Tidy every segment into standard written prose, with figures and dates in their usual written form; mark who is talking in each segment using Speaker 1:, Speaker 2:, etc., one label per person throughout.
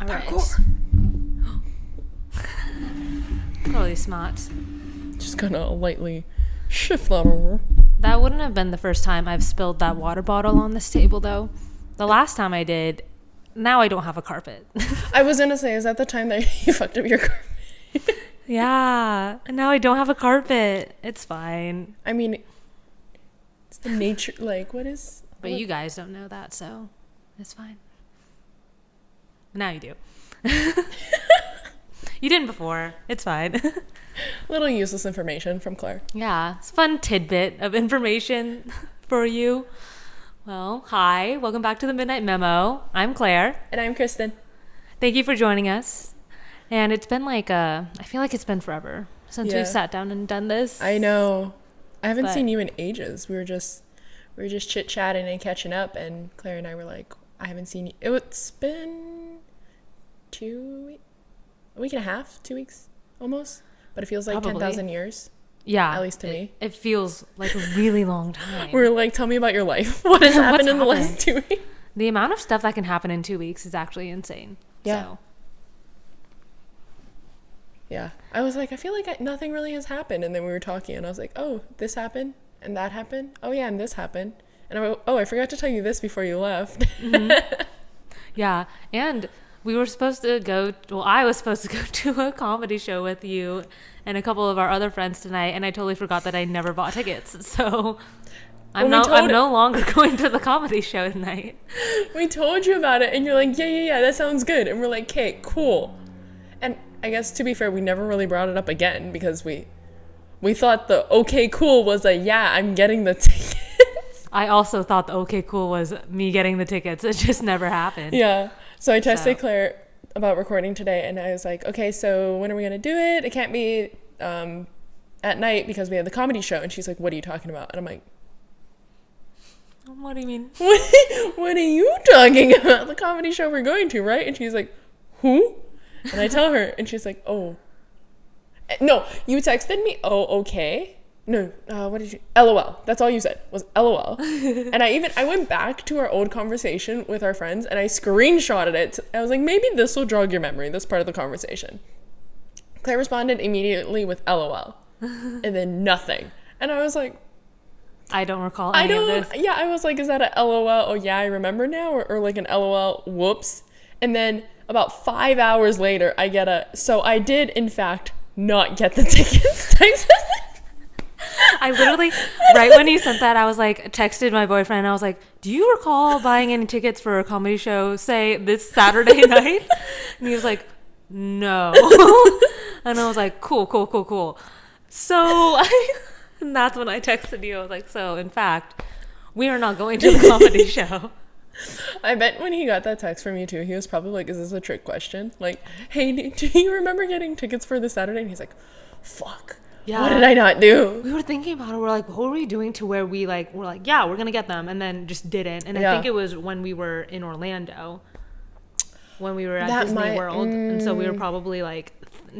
Speaker 1: All right. Probably smart.
Speaker 2: Just gonna lightly shift that over.
Speaker 1: That wouldn't have been the first time I've spilled that water bottle on this table, though. The last time I did, now I don't have a carpet.
Speaker 2: I was gonna say, is that the time that you fucked up your carpet?
Speaker 1: Yeah. And now I don't have a carpet. It's fine.
Speaker 2: I mean, it's the nature, like, what is...
Speaker 1: But you guys don't know that, so it's fine. Now you do. You didn't before. It's fine.
Speaker 2: Little useless information from Claire.
Speaker 1: Yeah, it's a fun tidbit of information for you. Well, hi. Welcome back to the Midnight Memo. I'm Claire.
Speaker 2: And I'm Kristen.
Speaker 1: Thank you for joining us. And it's been like I feel like it's been forever since we've sat down and done this.
Speaker 2: I know. I haven't seen you in ages. We were just chit-chatting and catching up, and Claire and I were like, I haven't seen you. It's been a week and a half, 2 weeks almost. But it feels like 10,000 years.
Speaker 1: Yeah.
Speaker 2: At least to me.
Speaker 1: It feels like a really long time.
Speaker 2: We're like, tell me about your life. What has happened in the last 2 weeks?
Speaker 1: The amount of stuff that can happen in 2 weeks is actually insane.
Speaker 2: Yeah.
Speaker 1: So.
Speaker 2: Yeah. I was like, I feel like nothing really has happened. And then we were talking and I was like, oh, this happened and that happened. Oh, yeah, and this happened. And I forgot to tell you this before you left.
Speaker 1: Mm-hmm. Yeah. And we were supposed to go, I was supposed to go to a comedy show with you and a couple of our other friends tonight. And I totally forgot that I never bought tickets. So I'm no longer going to the comedy show tonight.
Speaker 2: We told you about it and you're like, yeah, that sounds good. And we're like, okay, cool. And I guess to be fair, we never really brought it up again because we thought the okay, cool was a, yeah, I'm getting the tickets.
Speaker 1: I also thought the okay, cool was me getting the tickets. It just never happened.
Speaker 2: Yeah. So I texted Claire about recording today and I was like, okay, so when are we going to do it? It can't be at night because we have the comedy show. And she's like, what are you talking about? And I'm like,
Speaker 1: what do you mean?
Speaker 2: What are you talking about? The comedy show we're going to, right? And she's like, who? And I tell her and she's like, oh. No, you texted me, oh, okay. No, what did you... LOL. That's all you said was LOL. And I went back to our old conversation with our friends and I screenshotted it. I was like, maybe this will jog your memory, this part of the conversation. Claire responded immediately with LOL. And then nothing. And I was like...
Speaker 1: I don't recall any of this.
Speaker 2: Yeah, I was like, is that a LOL? Oh, yeah, I remember now? Or like an LOL, whoops. And then about 5 hours later, I get so I did, in fact, not get the tickets text.
Speaker 1: I literally, right when you sent that, I was like, texted my boyfriend. I was like, do you recall buying any tickets for a comedy show, say, this Saturday night? And he was like, no. And I was like, cool. So, and that's when I texted you. I was like, so, in fact, we are not going to the comedy show.
Speaker 2: I bet when he got that text from you too, he was probably like, is this a trick question? Like, hey, do you remember getting tickets for this Saturday? And he's like, fuck. Yeah. What did I not do?
Speaker 1: We were thinking about it. We're like, what were we doing to where we're like, yeah, we're going to get them. And then just didn't. And I think it was when we were in Orlando, when we were at Disney World. And so we were probably like,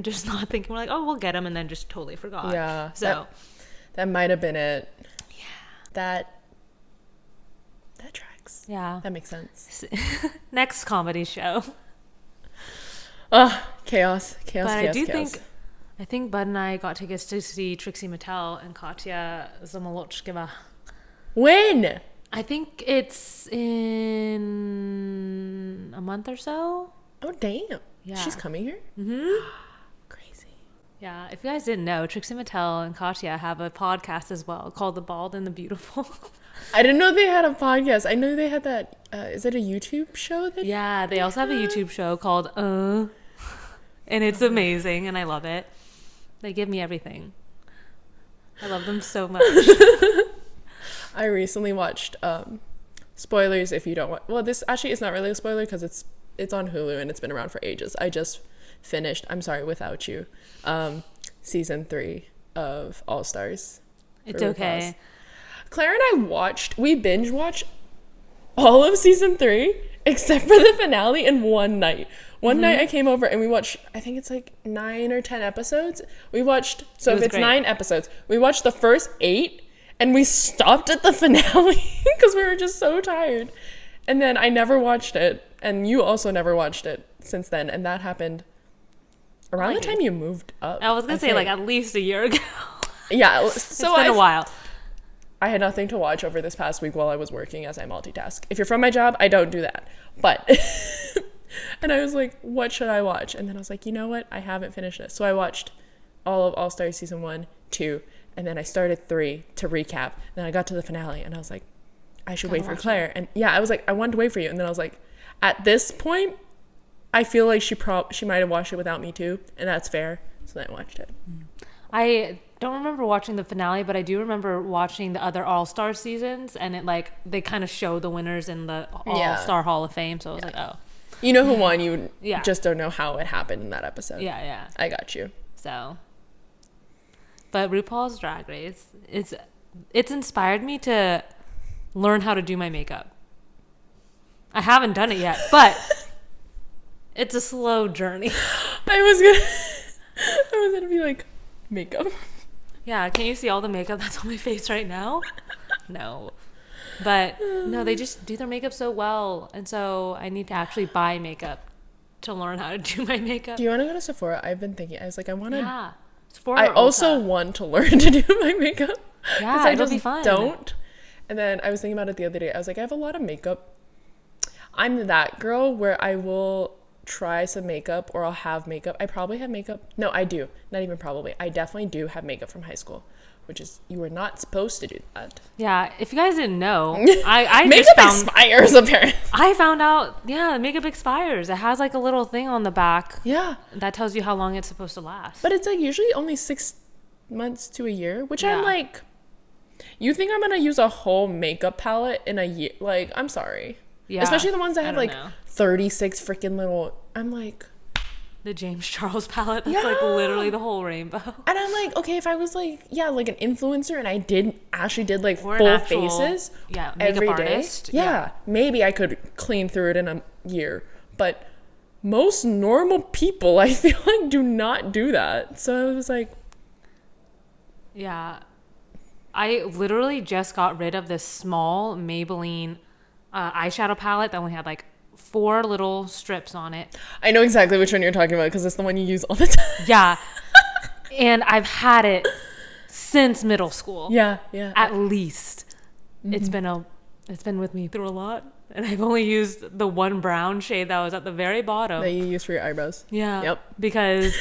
Speaker 1: just not thinking. We're like, oh, we'll get them. And then just totally forgot.
Speaker 2: Yeah.
Speaker 1: So
Speaker 2: that might have been it.
Speaker 1: Yeah.
Speaker 2: That tracks.
Speaker 1: Yeah.
Speaker 2: That makes sense.
Speaker 1: Next comedy show.
Speaker 2: Chaos.
Speaker 1: I think Bud and I got tickets to see Trixie Mattel and Katya Zamolotchkova.
Speaker 2: When?
Speaker 1: I think it's in a month or so.
Speaker 2: Oh, damn.
Speaker 1: Yeah.
Speaker 2: She's coming here?
Speaker 1: Mm-hmm.
Speaker 2: Crazy.
Speaker 1: Yeah. If you guys didn't know, Trixie Mattel and Katya have a podcast as well called The Bald and the Beautiful.
Speaker 2: I didn't know they had a podcast. I know they had that. Is it a YouTube show?
Speaker 1: Yeah. They also have a YouTube show called And it's amazing and I love it. They give me everything. I love them so much.
Speaker 2: I recently watched spoilers if you don't want. Well, this actually is not really a spoiler because it's on Hulu and it's been around for ages. I just finished I'm Sorry Without You season 3 of All Stars.
Speaker 1: It's okay.
Speaker 2: Claire and I we binge watched all of season 3 except for the finale in one night. One night I came over and we watched, I think it's like 9 or 10 episodes. We watched, so if it's great. 9 episodes, we watched the first 8 and we stopped at the finale because we were just so tired. And then I never watched it and you also never watched it since then, and that happened around the time you moved up.
Speaker 1: I was gonna say like at least a year ago.
Speaker 2: Yeah, so
Speaker 1: it's been a while.
Speaker 2: I had nothing to watch over this past week while I was working as I multitask. If you're from my job, I don't do that. But and I was like, what should I watch? And then I was like, you know what? I haven't finished it. So I watched all of All Stars season 1, 2, and then I started 3 to recap. Then I got to the finale, and I was like, I should wait for Claire. And yeah, I was like, I wanted to wait for you. And then I was like, at this point, I feel like she might have watched it without me too, and that's fair. So then I watched it.
Speaker 1: I don't remember watching the finale, but I do remember watching the other All-Star seasons, and it like they kind of show the winners in the All-Star Hall of Fame. So I was like, oh,
Speaker 2: you know who won. You just don't know how it happened in that episode.
Speaker 1: Yeah.
Speaker 2: I got you.
Speaker 1: So, but RuPaul's Drag Race, it's inspired me to learn how to do my makeup. I haven't done it yet, but it's a slow journey.
Speaker 2: I was gonna be like, makeup.
Speaker 1: Yeah, can you see all the makeup that's on my face right now? No. But no, they just do their makeup so well, and so I need to actually buy makeup to learn how to do my makeup.
Speaker 2: Do you want to go to Sephora? I've been thinking. I was like, I want to.
Speaker 1: Yeah. Sephora.
Speaker 2: I also want to learn to do my makeup.
Speaker 1: Yeah, it'll be fun.
Speaker 2: Don't. And then I was thinking about it the other day. I was like, I have a lot of makeup. I'm that girl where I will try some makeup or I'll have makeup. I probably have makeup. No, I do. Not even probably. I definitely do have makeup from high school, which is, you were not supposed to do that.
Speaker 1: Yeah, if you guys didn't know, I
Speaker 2: makeup expires apparently.
Speaker 1: I found out, yeah, makeup expires. It has like a little thing on the back.
Speaker 2: Yeah.
Speaker 1: That tells you how long it's supposed to last.
Speaker 2: But it's like usually only 6 months to a year, which I'm like, you think I'm gonna use a whole makeup palette in a year? Like, I'm sorry. Yeah. Especially the ones that have like 36 freaking little. I'm like,
Speaker 1: the James Charles palette. That's like literally the whole rainbow.
Speaker 2: And I'm like, okay, if I was like, like an influencer and I actually did like
Speaker 1: or
Speaker 2: full faces
Speaker 1: makeup
Speaker 2: every
Speaker 1: artist.
Speaker 2: day, maybe I could clean through it in a year. But most normal people, I feel like, do not do that. So I was like,
Speaker 1: yeah. I literally just got rid of this small Maybelline eyeshadow palette that only had like 4 little strips on it.
Speaker 2: I know exactly which one you're talking about because it's the one you use all the time.
Speaker 1: Yeah. And I've had it since middle school.
Speaker 2: Yeah.
Speaker 1: At least. Mm-hmm. It's been with me through a lot. And I've only used the one brown shade that was at the very bottom.
Speaker 2: That you use for your eyebrows.
Speaker 1: Yeah.
Speaker 2: Yep.
Speaker 1: Because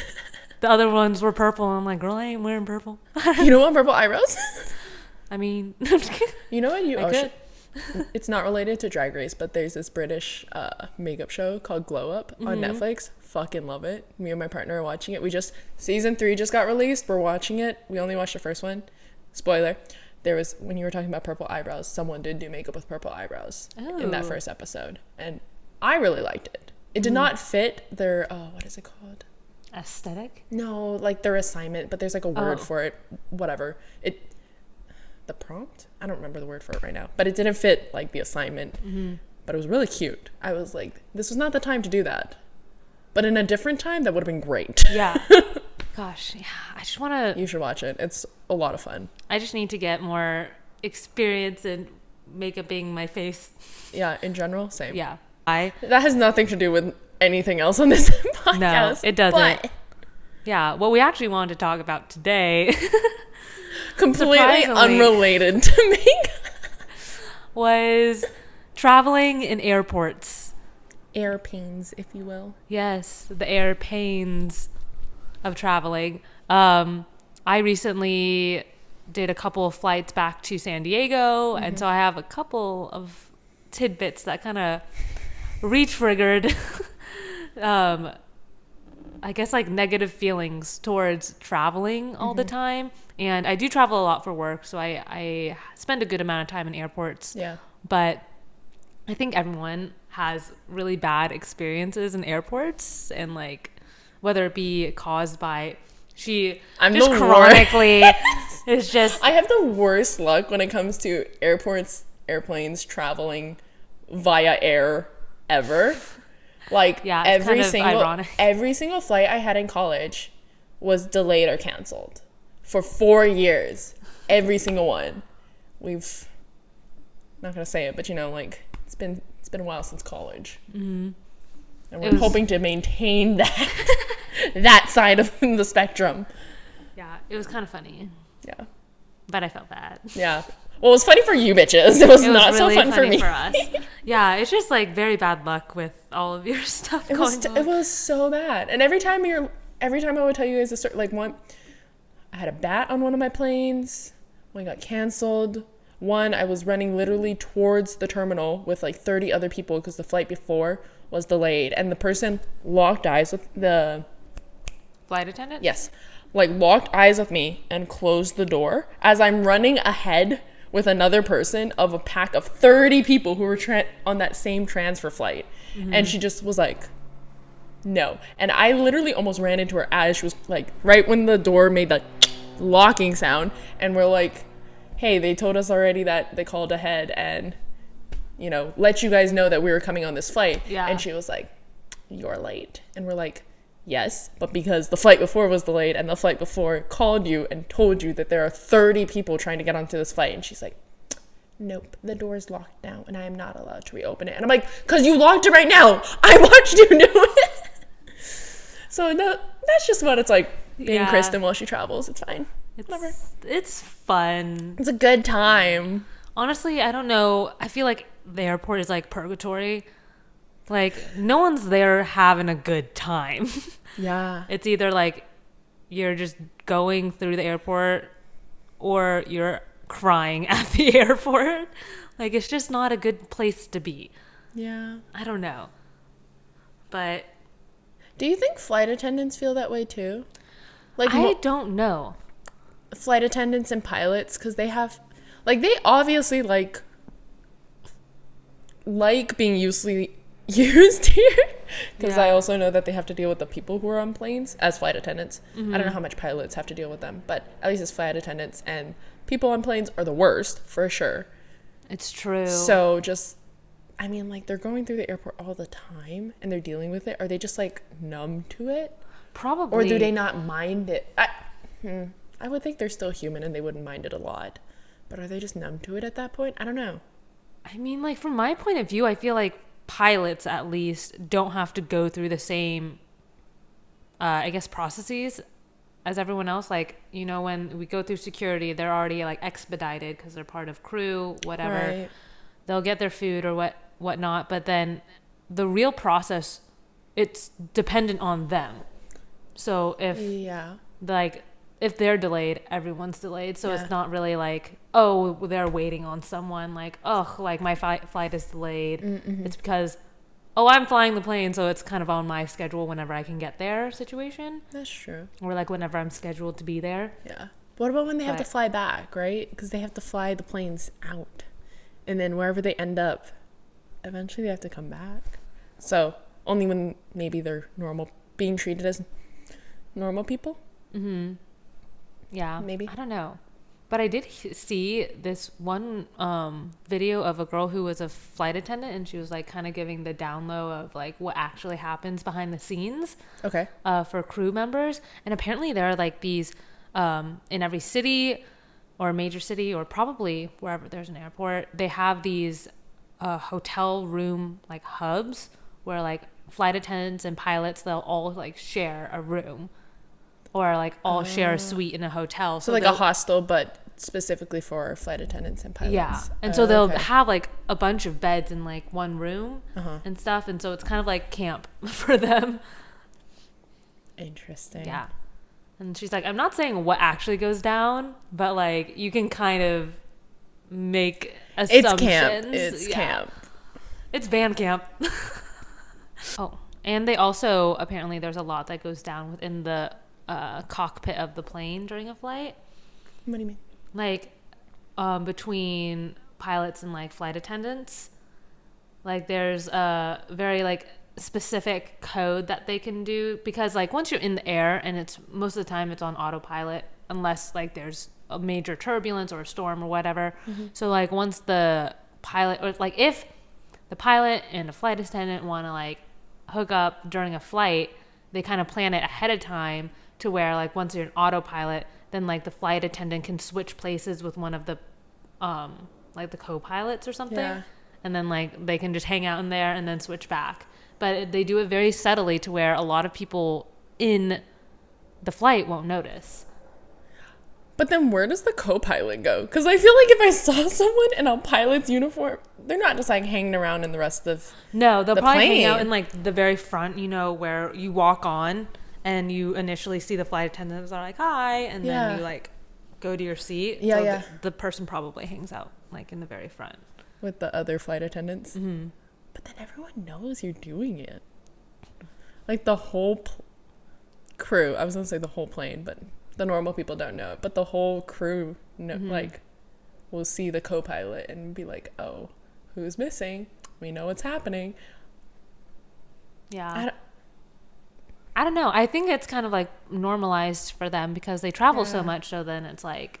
Speaker 1: the other ones were purple. And I'm like, girl, I ain't wearing purple.
Speaker 2: You don't want purple eyebrows?
Speaker 1: I mean,
Speaker 2: you know what?
Speaker 1: I could.
Speaker 2: It's not related to Drag Race, but there's this British makeup show called Glow Up on Netflix. Fucking love it. Me and my partner are watching it. Season 3 just got released. We're watching it. We only watched the first one. Spoiler. There was, when you were talking about purple eyebrows, someone did do makeup with purple eyebrows in that first episode. And I really liked it. It did not fit their, what is it called?
Speaker 1: Aesthetic?
Speaker 2: No, like their assignment, but there's like a word for it. Whatever. The prompt? I don't remember the word for it right now, but it didn't fit like the assignment, but it was really cute. I was like, this was not the time to do that, but in a different time that would have been great.
Speaker 1: Yeah. Gosh, yeah. I just want to.
Speaker 2: You should watch it. It's a lot of fun.
Speaker 1: I just need to get more experience in makeuping my face.
Speaker 2: Yeah, in general, same.
Speaker 1: Yeah.
Speaker 2: That has nothing to do with anything else on this podcast.
Speaker 1: No, it doesn't.
Speaker 2: But
Speaker 1: yeah, what we actually wanted to talk about today,
Speaker 2: completely unrelated to me,
Speaker 1: was traveling in airports.
Speaker 2: Airplanes, if you will.
Speaker 1: Yes, the airplanes of traveling. I recently did a couple of flights back to San Diego, and so I have a couple of tidbits that kind of re-triggered I guess like negative feelings towards traveling all the time. And I do travel a lot for work, so I spend a good amount of time in airports.
Speaker 2: Yeah.
Speaker 1: But I think everyone has really bad experiences in airports, and like whether it be caused by I'm just chronically it's just
Speaker 2: I have the worst luck when it comes to airports, airplanes, traveling via air ever. Like every single flight I had in college was delayed or canceled for 4 years. Every single one. We've not gonna say it, but you know, like it's been It's been a while since college.
Speaker 1: Mm-hmm.
Speaker 2: And we're hoping to maintain that that side of the spectrum.
Speaker 1: Yeah, it was kind of funny.
Speaker 2: Yeah.
Speaker 1: But I felt bad.
Speaker 2: Yeah. Well, it was funny for you bitches. It was not really so fun for me.
Speaker 1: For us. Yeah, it's just like very bad luck with all of your stuff going on.
Speaker 2: It was so bad. And every time I would tell you guys a story, like one, I had a bat on one of my planes. One got canceled. One, I was running literally towards the terminal with like 30 other people because the flight before was delayed. And the person locked eyes with the...
Speaker 1: Flight attendant?
Speaker 2: Yes. Like locked eyes with me and closed the door as I'm running ahead with another person of a pack of 30 people who were on that same transfer flight. Mm-hmm. And she just was like, no. And I literally almost ran into her as she was like, right when the door made the locking sound. And we're like, hey, they told us already that they called ahead and, you know, let you guys know that we were coming on this flight.
Speaker 1: Yeah.
Speaker 2: And she was like, you're late. And we're like, yes, but because the flight before was delayed and the flight before called you and told you that there are 30 people trying to get onto this flight. And she's like, nope, the door is locked now and I am not allowed to reopen it. And I'm like, because you locked it right now. I watched you do it. So that's just what it's like being Kristen while she travels. It's fine. Whatever.
Speaker 1: It's fun.
Speaker 2: It's a good time.
Speaker 1: Honestly, I don't know. I feel like the airport is like purgatory. Like, no one's there having a good time.
Speaker 2: Yeah.
Speaker 1: It's either like you're just going through the airport or you're crying at the airport. Like, it's just not a good place to be.
Speaker 2: Yeah.
Speaker 1: I don't know. But
Speaker 2: do you think flight attendants feel that way too? Like,
Speaker 1: I don't know.
Speaker 2: Flight attendants and pilots, because they have, like, they obviously like being used here, because I also know that they have to deal with the people who are on planes as flight attendants. Mm-hmm. I don't know how much pilots have to deal with them, but at least as flight attendants, and people on planes are the worst for sure.
Speaker 1: It's true.
Speaker 2: So just, I mean, like, they're going through the airport all the time and they're dealing with it. Are they just like numb to it?
Speaker 1: Probably.
Speaker 2: Or do they not mind it? I would think they're still human and they wouldn't mind it a lot, but are they just numb to it at that point? I don't know.
Speaker 1: I mean, like, from my point of view, I feel like pilots at least don't have to go through the same I guess processes as everyone else. Like, you know, when we go through security, they're already like expedited because they're part of crew, whatever. Right. They'll get their food or whatnot, but then the real process, it's dependent on them. So if they're delayed, everyone's delayed. So it's not really like, oh, they're waiting on someone. Like, oh, like my flight is delayed. Mm-hmm. It's because, oh, I'm flying the plane, so it's kind of on my schedule whenever I can get there situation.
Speaker 2: That's true.
Speaker 1: Or like whenever I'm scheduled to be there.
Speaker 2: Yeah. What about when they have to fly back, right? Because they have to fly the planes out. And then wherever they end up, eventually they have to come back. So only when maybe they're being treated as normal people. Mm-hmm.
Speaker 1: Yeah,
Speaker 2: maybe.
Speaker 1: I don't know. But I did see this one video of a girl who was a flight attendant, and she was like kind of giving the down low of like what actually happens behind the scenes. Okay. For crew members. And apparently there are like these in every city or major city or probably wherever there's an airport, they have these hotel room like hubs where like flight attendants and pilots, they'll all like share a room. Or like all share a suite in a hotel.
Speaker 2: So like a hostel, but specifically for flight attendants and pilots.
Speaker 1: Yeah. And so they'll have like a bunch of beds in like one room and stuff. And so it's kind of like camp for them.
Speaker 2: Interesting.
Speaker 1: Yeah. And she's like, I'm not saying what actually goes down, but like you can kind of make assumptions.
Speaker 2: It's camp.
Speaker 1: It's van camp. Oh. And they also, apparently there's a lot that goes down within the cockpit of the plane during a flight.
Speaker 2: What do you mean?
Speaker 1: Like between pilots and like flight attendants, like there's a very like specific code that they can do, because like once you're in the air, and it's most of the time it's on autopilot unless like there's a major turbulence or a storm or whatever. Mm-hmm. So like once the pilot, or like if the pilot and the flight attendant want to like hook up during a flight, they kind of plan it ahead of time to where like once you're in autopilot, then like the flight attendant can switch places with one of the like the co-pilots or something. Yeah. and then like they can just hang out in there and then switch back. But they do it very subtly to where a lot of people in the flight won't notice.
Speaker 2: But then where does the co-pilot go? Because I feel like if I saw someone in a pilot's uniform, they're not just like hanging around in the rest of
Speaker 1: No, they'll
Speaker 2: the
Speaker 1: probably
Speaker 2: plane.
Speaker 1: hang out in like the very front, you know, where you walk on and you initially see the flight attendants are like, hi, and then you like go to your seat.
Speaker 2: Yeah,
Speaker 1: so
Speaker 2: yeah.
Speaker 1: The person probably hangs out like in the very front.
Speaker 2: With the other flight attendants.
Speaker 1: Mm-hmm.
Speaker 2: But then everyone knows you're doing it. Like the whole crew. I was going to say the whole plane, but the normal people don't know it. But the whole crew, like, will see the co-pilot and be like, oh, who's missing? We know what's happening.
Speaker 1: Yeah. I don't know. I think it's kind of like normalized for them because they travel so much. So then it's like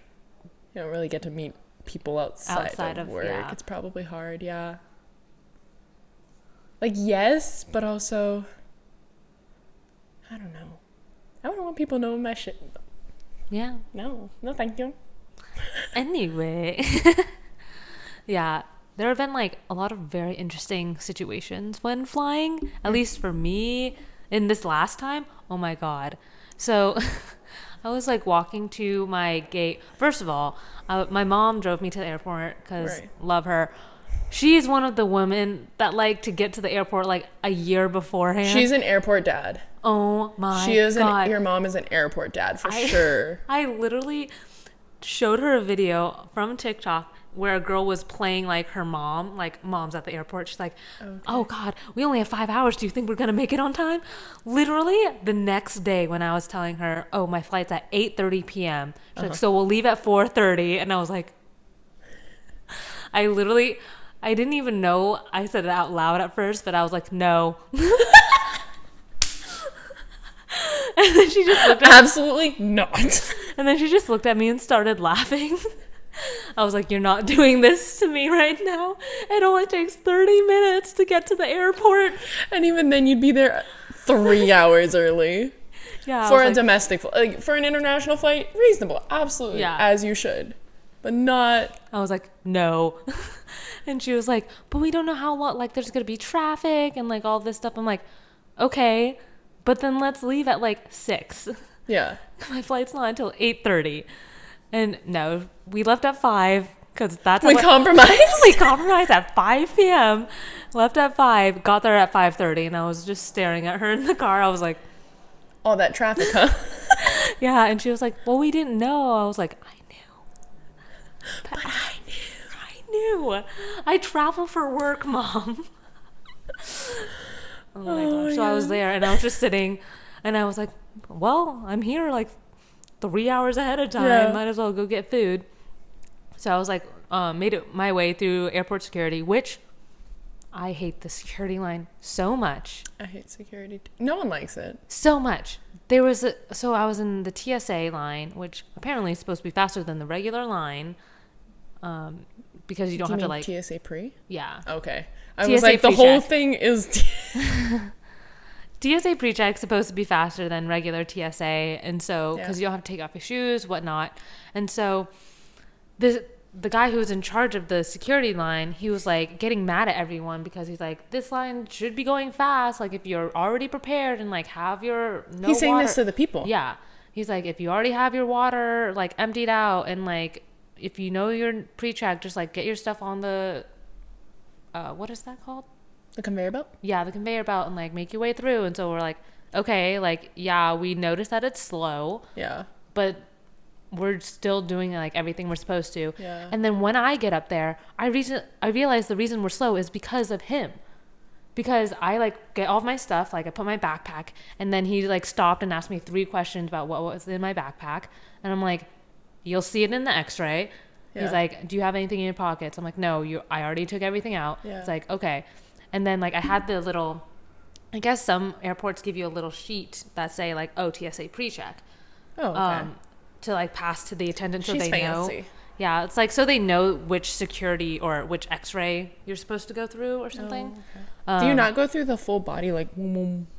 Speaker 2: you don't really get to meet people outside of work.
Speaker 1: Yeah.
Speaker 2: It's probably hard. Yeah. Like, yes, but also, I don't know. I don't want people knowing my shit.
Speaker 1: Yeah.
Speaker 2: No, thank you.
Speaker 1: Anyway. Yeah. There have been like a lot of very interesting situations when flying, at least for me in this last time. Oh my God. So I was like walking to my gate. First of all, my mom drove me to the airport because love her. She's one of the women that like to get to the airport like a year beforehand.
Speaker 2: She's an airport dad.
Speaker 1: Oh my God.
Speaker 2: Your mom is an airport dad for sure.
Speaker 1: I literally showed her a video from TikTok where a girl was playing like her mom, like mom's at the airport. She's like, oh God, we only have 5 hours. Do you think we're going to make it on time? Literally the next day when I was telling her, oh, my flight's at 8:30 p.m. She's like, so we'll leave at 4:30. And I was like, I didn't even know I said it out loud at first, but I was like, no. And then she just looked at
Speaker 2: Absolutely not.
Speaker 1: And then she just looked at me and started laughing. I was like, you're not doing this to me right now. It only takes 30 minutes to get to the airport.
Speaker 2: And even then you'd be there 3 hours early.
Speaker 1: Yeah.
Speaker 2: For a domestic flight. Like, for an international flight, reasonable. Absolutely.
Speaker 1: Yeah.
Speaker 2: As you should. But not...
Speaker 1: I was like, no. And she was like, but we don't know how long, like there's going to be traffic and like all this stuff. I'm like, okay, but then let's leave at like 6.
Speaker 2: Yeah.
Speaker 1: My flight's not until 8:30. And no, we left at 5 because that's
Speaker 2: we compromised.
Speaker 1: We compromised at 5 p.m. Left at 5, got there at 5:30, and I was just staring at her in the car. I was like,
Speaker 2: all that traffic, huh?
Speaker 1: Yeah, and she was like, well, we didn't know. I was like, I knew. But I knew. I travel for work, Mom. Oh my gosh. So I was there, and I was just sitting, and I was like, well, I'm here like 3 hours ahead of time.
Speaker 2: Yeah.
Speaker 1: Might as well go get food. So I was like, made it my way through airport security, which I hate the security line so much.
Speaker 2: I hate security. No one likes it.
Speaker 1: So much. So I was in the TSA line, which apparently is supposed to be faster than the regular line, because you don't have to like
Speaker 2: TSA pre.
Speaker 1: Yeah.
Speaker 2: Okay. I
Speaker 1: TSA
Speaker 2: was like, the whole thing is.
Speaker 1: TSA pre-check's supposed to be faster than regular TSA, and so because you don't have to take off your shoes, whatnot, and so the guy who was in charge of the security line, he was like getting mad at everyone because he's like, this line should be going fast. Like if you're already prepared and like have your
Speaker 2: he's saying this to the people.
Speaker 1: Yeah, he's like, if you already have your water like emptied out and like if you know you're pre-checked, just like get your stuff on the what is that called?
Speaker 2: The conveyor belt?
Speaker 1: Yeah, the conveyor belt, and like make your way through. And so we're like, okay, like, yeah, we noticed that it's slow.
Speaker 2: Yeah.
Speaker 1: But we're still doing like everything we're supposed to.
Speaker 2: Yeah.
Speaker 1: And then when I get up there, I realize the reason we're slow is because of him. Because I like get all of my stuff, like I put my backpack, and then he like stopped and asked me 3 questions about what was in my backpack. And I'm like, you'll see it in the x-ray. Yeah. He's like, do you have anything in your pockets? I'm like, no, I already took everything out. Yeah. It's like, okay. And then like I had the little, I guess some airports give you a little sheet that say like, oh, TSA pre-check.
Speaker 2: Oh, okay.
Speaker 1: To like pass to the attendant so
Speaker 2: She's
Speaker 1: they
Speaker 2: fancy.
Speaker 1: know. Yeah, it's like so they know which security or which x-ray you're supposed to go through or something.
Speaker 2: Oh, okay. Do you not go through the full body like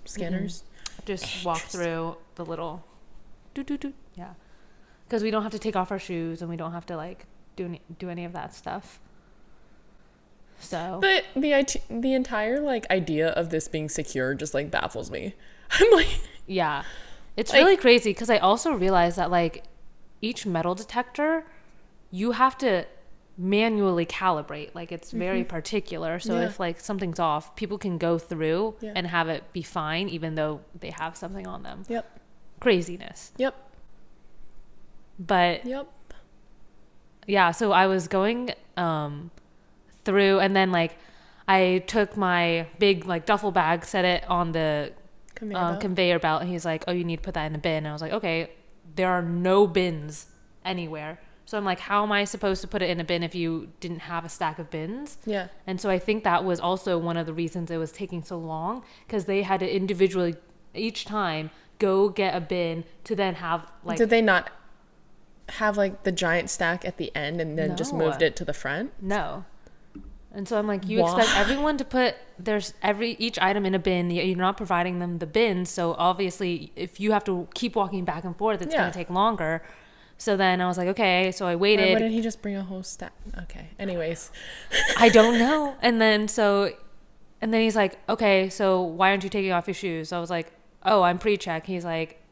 Speaker 2: scanners?
Speaker 1: Just walk through the little do. Yeah. Because we don't have to take off our shoes and we don't have to like do any of that stuff. So
Speaker 2: But the entire like idea of this being secure just like baffles me. I'm like,
Speaker 1: yeah, it's
Speaker 2: Like-
Speaker 1: really crazy because I also realized that like each metal detector, you have to manually calibrate. Like it's very particular. So
Speaker 2: Yeah.
Speaker 1: if like something's off, people can go through
Speaker 2: Yeah.
Speaker 1: and have it be fine, even though they have something on them.
Speaker 2: yep,
Speaker 1: Craziness.
Speaker 2: yep,
Speaker 1: But
Speaker 2: yep.
Speaker 1: yeah, so I was going through, and then like I took my big like duffel bag, set it on the conveyor belt, and he's like, oh, you need to put that in a bin. And I was like, okay, there are no bins anywhere. So I'm like, how am I supposed to put it in a bin if you didn't have a stack of bins?
Speaker 2: Yeah.
Speaker 1: And so I think that was also one of the reasons it was taking so long, because they had to individually each time go get a bin to then have like
Speaker 2: Did they not have like the giant stack at the end and then just
Speaker 1: No.
Speaker 2: moved it to the front?
Speaker 1: No. And so I'm like, you
Speaker 2: Why?
Speaker 1: expect everyone to put each item in a bin. You're not providing them the bin. So obviously, if you have to keep walking back and forth, it's
Speaker 2: Yeah.
Speaker 1: going to take longer. So then I was like, okay. So I
Speaker 2: Why
Speaker 1: waited.
Speaker 2: wouldn't he just bring a whole stack? Okay. Anyways.
Speaker 1: I don't know. And then he's like, okay, so why aren't you taking off your shoes? So I was like, oh, I'm pre-check. He's like,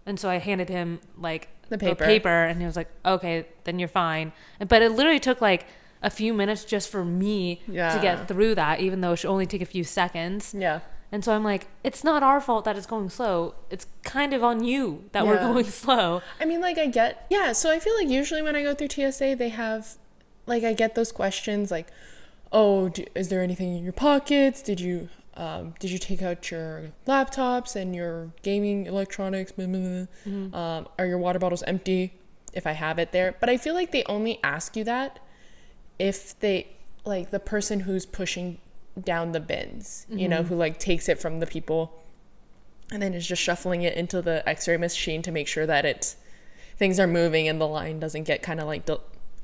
Speaker 1: and so I handed him like
Speaker 2: The paper.
Speaker 1: and he was like, okay, then you're fine. But it literally took like a few minutes just for me to
Speaker 2: Yeah.
Speaker 1: get through that, even though it should only take a few seconds.
Speaker 2: Yeah.
Speaker 1: And so I'm like, it's not our fault that it's going slow. It's kind of on you that we're
Speaker 2: Yeah.
Speaker 1: going slow.
Speaker 2: I mean, like, so I feel like usually when I go through TSA, they have, like, I get those questions, like, oh, is there anything in your pockets? Did you take out your laptops and your gaming electronics? Blah, blah, blah. Are your water bottles empty? If I have it there. But I feel like they only ask you that if they, like, the person who's pushing down the bins, you know, who, like, takes it from the people and then is just shuffling it into the x-ray machine to make sure that things are moving and the line doesn't get kind of like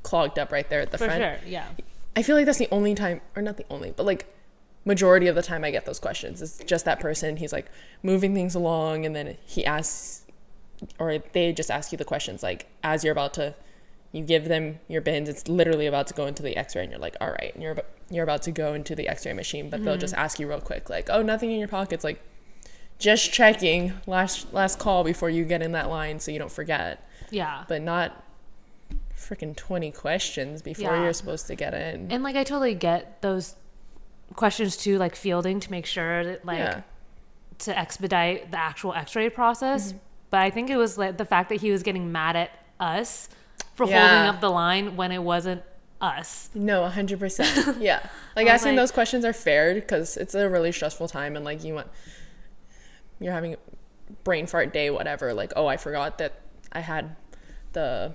Speaker 2: clogged up right there at the
Speaker 1: For
Speaker 2: front.
Speaker 1: sure, yeah.
Speaker 2: I feel like that's the only time, or not the only, but like majority of the time I get those questions. It's just that person, he's like moving things along, and then he asks, or they just ask you the questions like as you give them your bins, it's literally about to go into the x-ray and you're like, all right, and you're about to go into the x-ray machine, but they'll just ask you real quick like, oh, nothing in your pockets, like just checking, last call before you get in that line so you don't forget.
Speaker 1: Yeah.
Speaker 2: But not freaking 20 questions before
Speaker 1: Yeah.
Speaker 2: you're supposed to get in.
Speaker 1: And like I totally get those questions too, like fielding to make sure that like
Speaker 2: Yeah.
Speaker 1: to expedite the actual x-ray process. But I think it was like the fact that he was getting mad at us for
Speaker 2: Yeah.
Speaker 1: holding up the line when it wasn't us.
Speaker 2: No, 100%. Yeah. Like
Speaker 1: I was
Speaker 2: asking
Speaker 1: like-
Speaker 2: those questions are fair because it's a really stressful time and like you're having a brain fart day, whatever. Like, oh, I forgot that I had the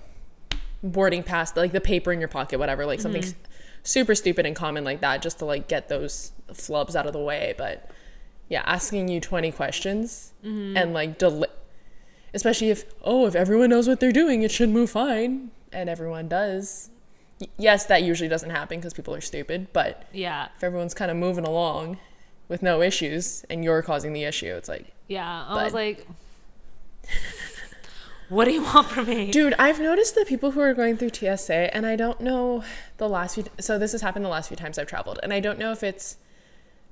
Speaker 2: boarding pass, like the paper in your pocket, whatever, like something super stupid and common like that, just to like get those flubs out of the way. But yeah, asking you 20 questions and like especially if everyone knows what they're doing, it should move fine, and everyone does. Yes, that usually doesn't happen because people are stupid, but
Speaker 1: Yeah.
Speaker 2: if everyone's kind of moving along with no issues and you're causing the issue, it's like,
Speaker 1: Yeah. I
Speaker 2: Bud.
Speaker 1: was like, what do you want from me?
Speaker 2: dude, I've noticed the people who are going through TSA, and I don't know so this has happened the last few times I've traveled, and I don't know if it's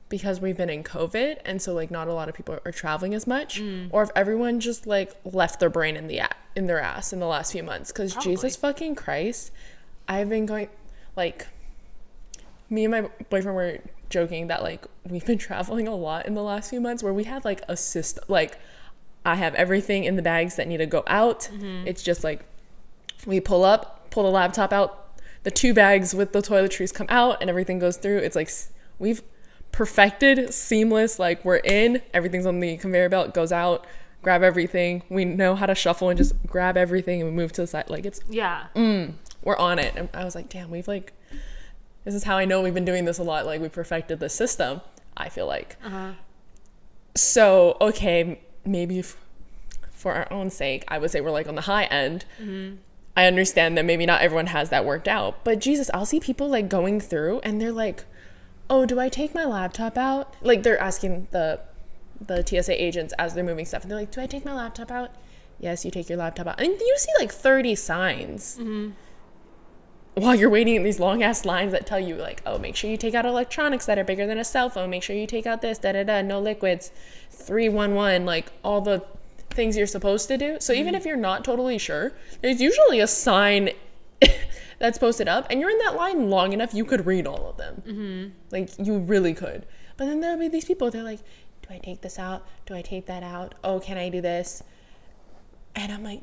Speaker 2: because we've been in COVID and so like not a lot of people are traveling as much, or if everyone just like left their brain in their ass in the last few months, because
Speaker 1: Probably.
Speaker 2: Jesus fucking Christ, I've been going, like, me and my boyfriend were joking that like we've been traveling a lot in the last few months, where we have like a system, like I have everything in the bags that need to go out. It's just like we pull the laptop out, the 2 bags with the toiletries come out, and everything goes through. It's like we've perfected seamless, like we're in, everything's on the conveyor belt, goes out, grab everything. We know how to shuffle and just grab everything and move to the side. Like it's
Speaker 1: Yeah.
Speaker 2: we're on it. And I was like, damn, we've like, this is how I know we've been doing this a lot. Like we perfected the system, I feel like. So, okay, maybe for our own sake, I would say we're like on the high end. I understand that maybe not everyone has that worked out, but Jesus, I'll see people like going through and they're like, oh, do I take my laptop out? Like they're asking the TSA agents as they're moving stuff, and they're like, do I take my laptop out? Yes, you take your laptop out. And you see like 30 signs while you're waiting in these long ass lines that tell you like, oh, make sure you take out electronics that are bigger than a cell phone. Make sure you take out this, no liquids, 311, like all the things you're supposed to do. So even if you're not totally sure, there's usually a sign that's posted up, and you're in that line long enough, you could read all of them. Like you really could. But then there'll be these people, they're like, do I take this out? Do I take that out? Oh, can I do this? And I'm like,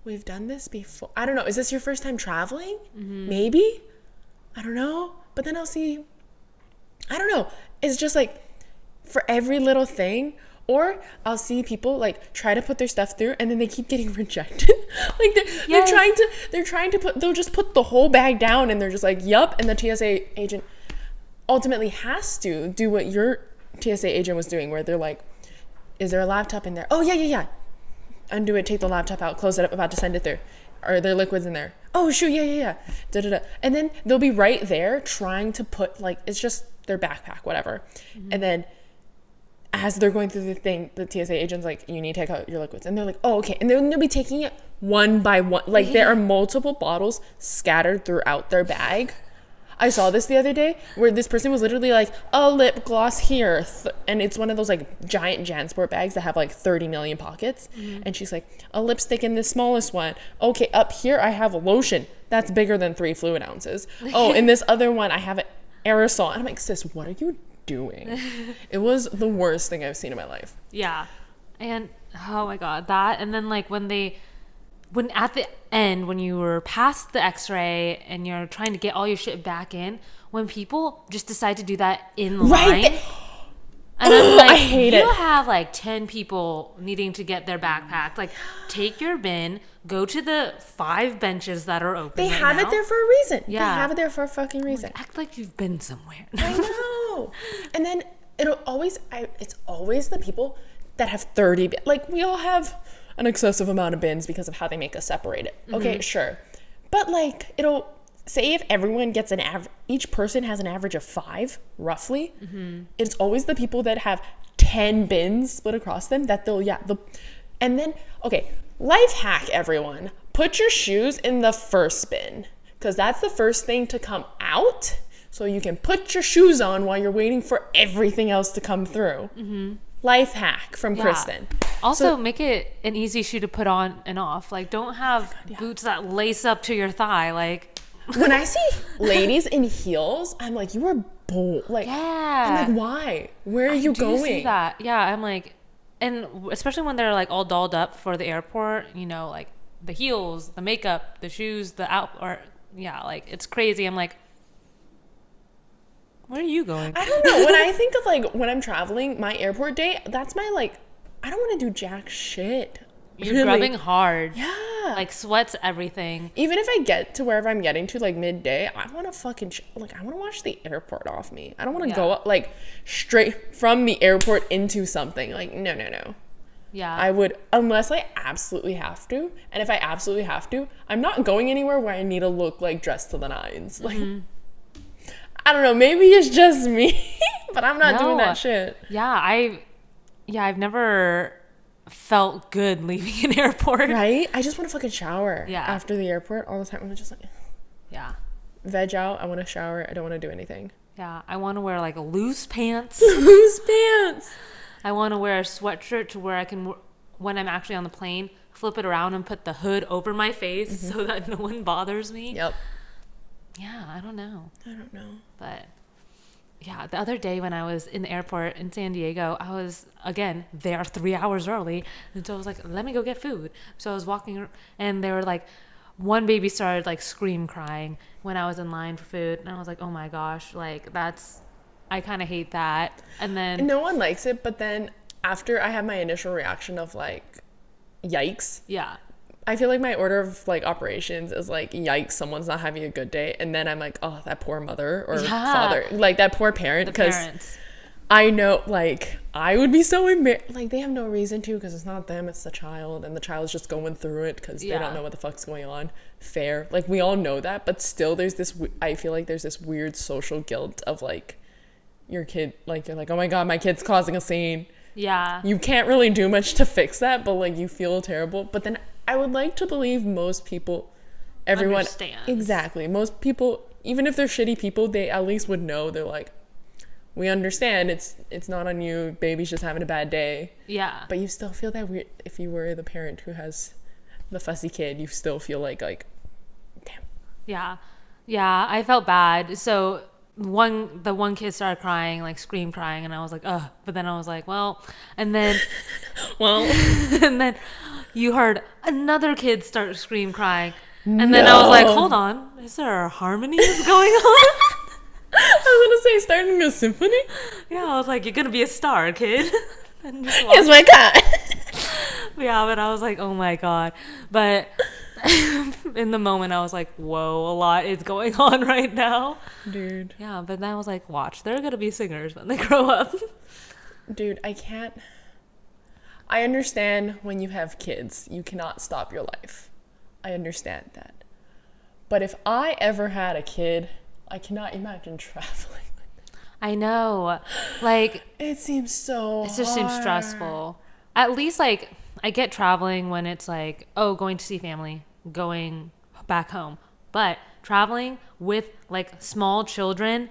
Speaker 2: we've done this before. I don't know. Is this your first time traveling? Maybe. I don't know. But then I'll see, I don't know. It's just like for every little thing. Or I'll see people like try to put their stuff through and then they keep getting rejected. Like they're trying to they'll just put the whole bag down and they're just like, yup. And the TSA agent ultimately has to do what your TSA agent was doing, where they're like, is there a laptop in there? Oh, yeah. Undo it, take the laptop out, close it up, about to send it through. Are there liquids in there? Oh, shoot, yeah. Da-da-da. And then they'll be right there trying to put, like, it's just their backpack, whatever. And then as they're going through the thing, the TSA agent's like, you need to take out your liquids. And they're like, oh, okay. And then they'll be taking it one by one. Like, there are multiple bottles scattered throughout their bag. I saw this the other day where this person was literally like, a lip gloss here. And it's one of those like giant JanSport bags that have like 30 million pockets. And she's like, a lipstick in the smallest one. Okay, up here I have a lotion. That's bigger than 3 fluid ounces. Oh, in this other one I have an aerosol. And I'm like, sis, what are you doing? It was the worst thing I've seen in my life.
Speaker 1: Yeah. And oh my God, that. And then like when at the end, when you were past the x-ray and you're trying to get all your shit back in, when people just decide to do that in line, and I'm like,
Speaker 2: I hate it.
Speaker 1: You have like 10 people needing to get their backpack. Like, take your bin, go to the 5 benches that are open.
Speaker 2: They have it there for a reason.
Speaker 1: Yeah.
Speaker 2: They have it there for a fucking reason.
Speaker 1: Like, act like you've been somewhere.
Speaker 2: I know. And then it's always the people that have 30, like we all have an excessive amount of bins because of how they make us separate it. Okay, sure. But like, it'll say if everyone gets each person has an average of 5, roughly. It's always the people that have 10 bins split across them that and then, okay, life hack, everyone. Put your shoes in the first bin, because that's the first thing to come out. So you can put your shoes on while you're waiting for everything else to come through. Life hack from Kristen.
Speaker 1: Also, make it an easy shoe to put on and off. Like, don't have boots that lace up to your thigh. Like,
Speaker 2: when I see ladies in heels, I'm like, you are bold. Like, I'm like, why? Where are you going?
Speaker 1: See that? Yeah, I'm like, and especially when they're like all dolled up for the airport, you know, like the heels, the makeup, the shoes, like it's crazy. I'm like, where are you going?
Speaker 2: I don't know. When I think of like when I'm traveling, my airport day, that's my like, I don't want to do jack shit.
Speaker 1: You're grubbing hard.
Speaker 2: Yeah.
Speaker 1: Like sweats everything.
Speaker 2: Even if I get to wherever I'm getting to like midday, I want to fucking I want to watch the airport off me. I don't want to go up like straight from the airport into something. Like no.
Speaker 1: Yeah.
Speaker 2: I would, unless I absolutely have to. And if I absolutely have to, I'm not going anywhere where I need to look like dressed to the nines. Like, I don't know, maybe it's just me, but I'm not doing that shit.
Speaker 1: Yeah, I've never felt good leaving an airport.
Speaker 2: Right? I just want to fucking shower after the airport all the time. I'm just like, veg out. I want to shower. I don't want to do anything.
Speaker 1: Yeah, I want to wear like loose pants.
Speaker 2: Loose pants.
Speaker 1: I want to wear a sweatshirt to where I can, when I'm actually on the plane, flip it around and put the hood over my face so that no one bothers me.
Speaker 2: Yep.
Speaker 1: Yeah, I don't know. But yeah, the other day when I was in the airport in San Diego, I was, again, there 3 hours early. And so I was like, let me go get food. So I was walking and they were like, one baby started like crying when I was in line for food. And I was like, oh my gosh, like I kind of hate that. And then
Speaker 2: no one likes it. But then after I have my initial reaction of like, yikes.
Speaker 1: Yeah.
Speaker 2: I feel like my order of like operations is like, yikes, someone's not having a good day. And then I'm like, oh, that poor mother or father, like that poor parent. Because I know like I would be so embarrassed. Like they have no reason to, because it's not them, it's the child. And the child's just going through it because they don't know what the fuck's going on. Fair. Like we all know that. But still there's this, I feel like there's this weird social guilt of like your kid, like you're like, oh my God, my kid's causing a scene.
Speaker 1: Yeah.
Speaker 2: You can't really do much to fix that, but like you feel terrible. But then I would like to believe most people everyone
Speaker 1: understands.
Speaker 2: Exactly. Most people, even if they're shitty people, they at least would know. They're like, we understand. It's not on you. Baby's just having a bad day.
Speaker 1: Yeah.
Speaker 2: But you still feel that weird. If you were the parent who has the fussy kid, you still feel like damn.
Speaker 1: Yeah. Yeah, I felt bad. So the one kid started crying, like scream crying, and I was like, ugh. But then I was like, well, and then
Speaker 2: Well,
Speaker 1: and then you heard another kid start scream crying. And then I was like, hold on, is there harmonies going on?
Speaker 2: I was gonna say starting a symphony.
Speaker 1: Yeah, I was like, you're gonna be a star, kid. And just
Speaker 2: Yes, my cat.
Speaker 1: yeah, but I was like, oh my god. But in the moment, I was like, whoa, a lot is going on right now.
Speaker 2: Dude.
Speaker 1: Yeah, but then I was like, watch, they're gonna be singers when they grow up.
Speaker 2: Dude, I can't. I understand when you have kids, you cannot stop your life. I understand that. But if I ever had a kid, I cannot imagine traveling.
Speaker 1: I know. Like,
Speaker 2: It seems so
Speaker 1: it just seems stressful. At least, like, I get traveling when it's like, oh, going to see family, going back home. But traveling with, like, small children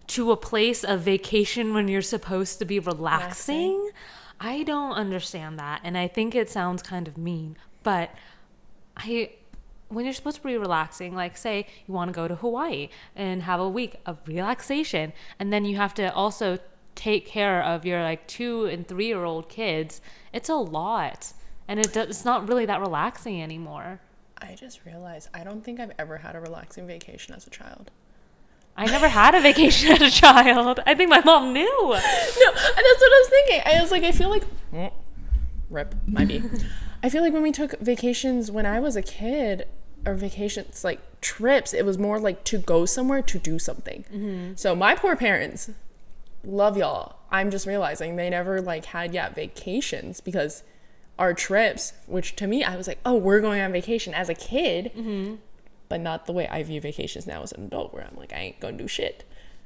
Speaker 1: to a place of vacation when you're supposed to be relaxing, I don't understand that. And I think it sounds kind of mean. But when you're supposed to be relaxing, like say you want to go to Hawaii and have a week of relaxation, and then you have to also take care of your like 2 and 3-year-old kids, it's a lot. And it's not really that relaxing anymore.
Speaker 2: I just realized I don't think I've ever had a relaxing vacation as a child.
Speaker 1: I never had a vacation as a child. I think my mom knew.
Speaker 2: No, and that's what I was thinking. I was like, I feel like rip, might be. I feel like when we took vacations when I was a kid, or vacations like trips, it was more like to go somewhere to do something. Mm-hmm. So my poor parents, love y'all. I'm just realizing they never like had vacations, because our trips, which to me I was like, oh, we're going on vacation as a kid, mm-hmm. but not the way I view vacations now as an adult, where I'm like, I ain't gonna do shit.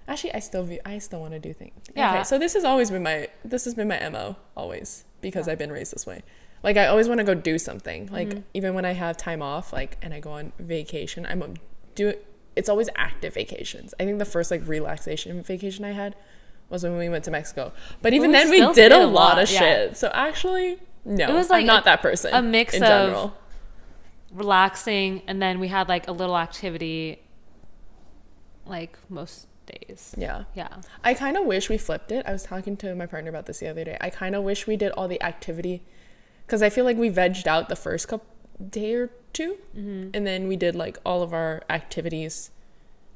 Speaker 2: Actually, I still want to do things.
Speaker 1: Yeah.
Speaker 2: Okay, so this has been my MO always, because I've been raised this way. Like, I always want to go do something. Like, mm-hmm. even when I have time off, like, and I go on vacation, it's always active vacations. I think the first, like, relaxation vacation I had was when we went to Mexico. But even then, we did a lot of shit. So, actually, no, it was like I'm not that person.
Speaker 1: A mix in general. Relaxing, and then we had, like, a little activity, like, most days.
Speaker 2: Yeah.
Speaker 1: Yeah.
Speaker 2: I kind of wish we flipped it. I was talking to my partner about this the other day. I kind of wish we did all the activity, because I feel like we vegged out the first day or two, mm-hmm. and then we did like all of our activities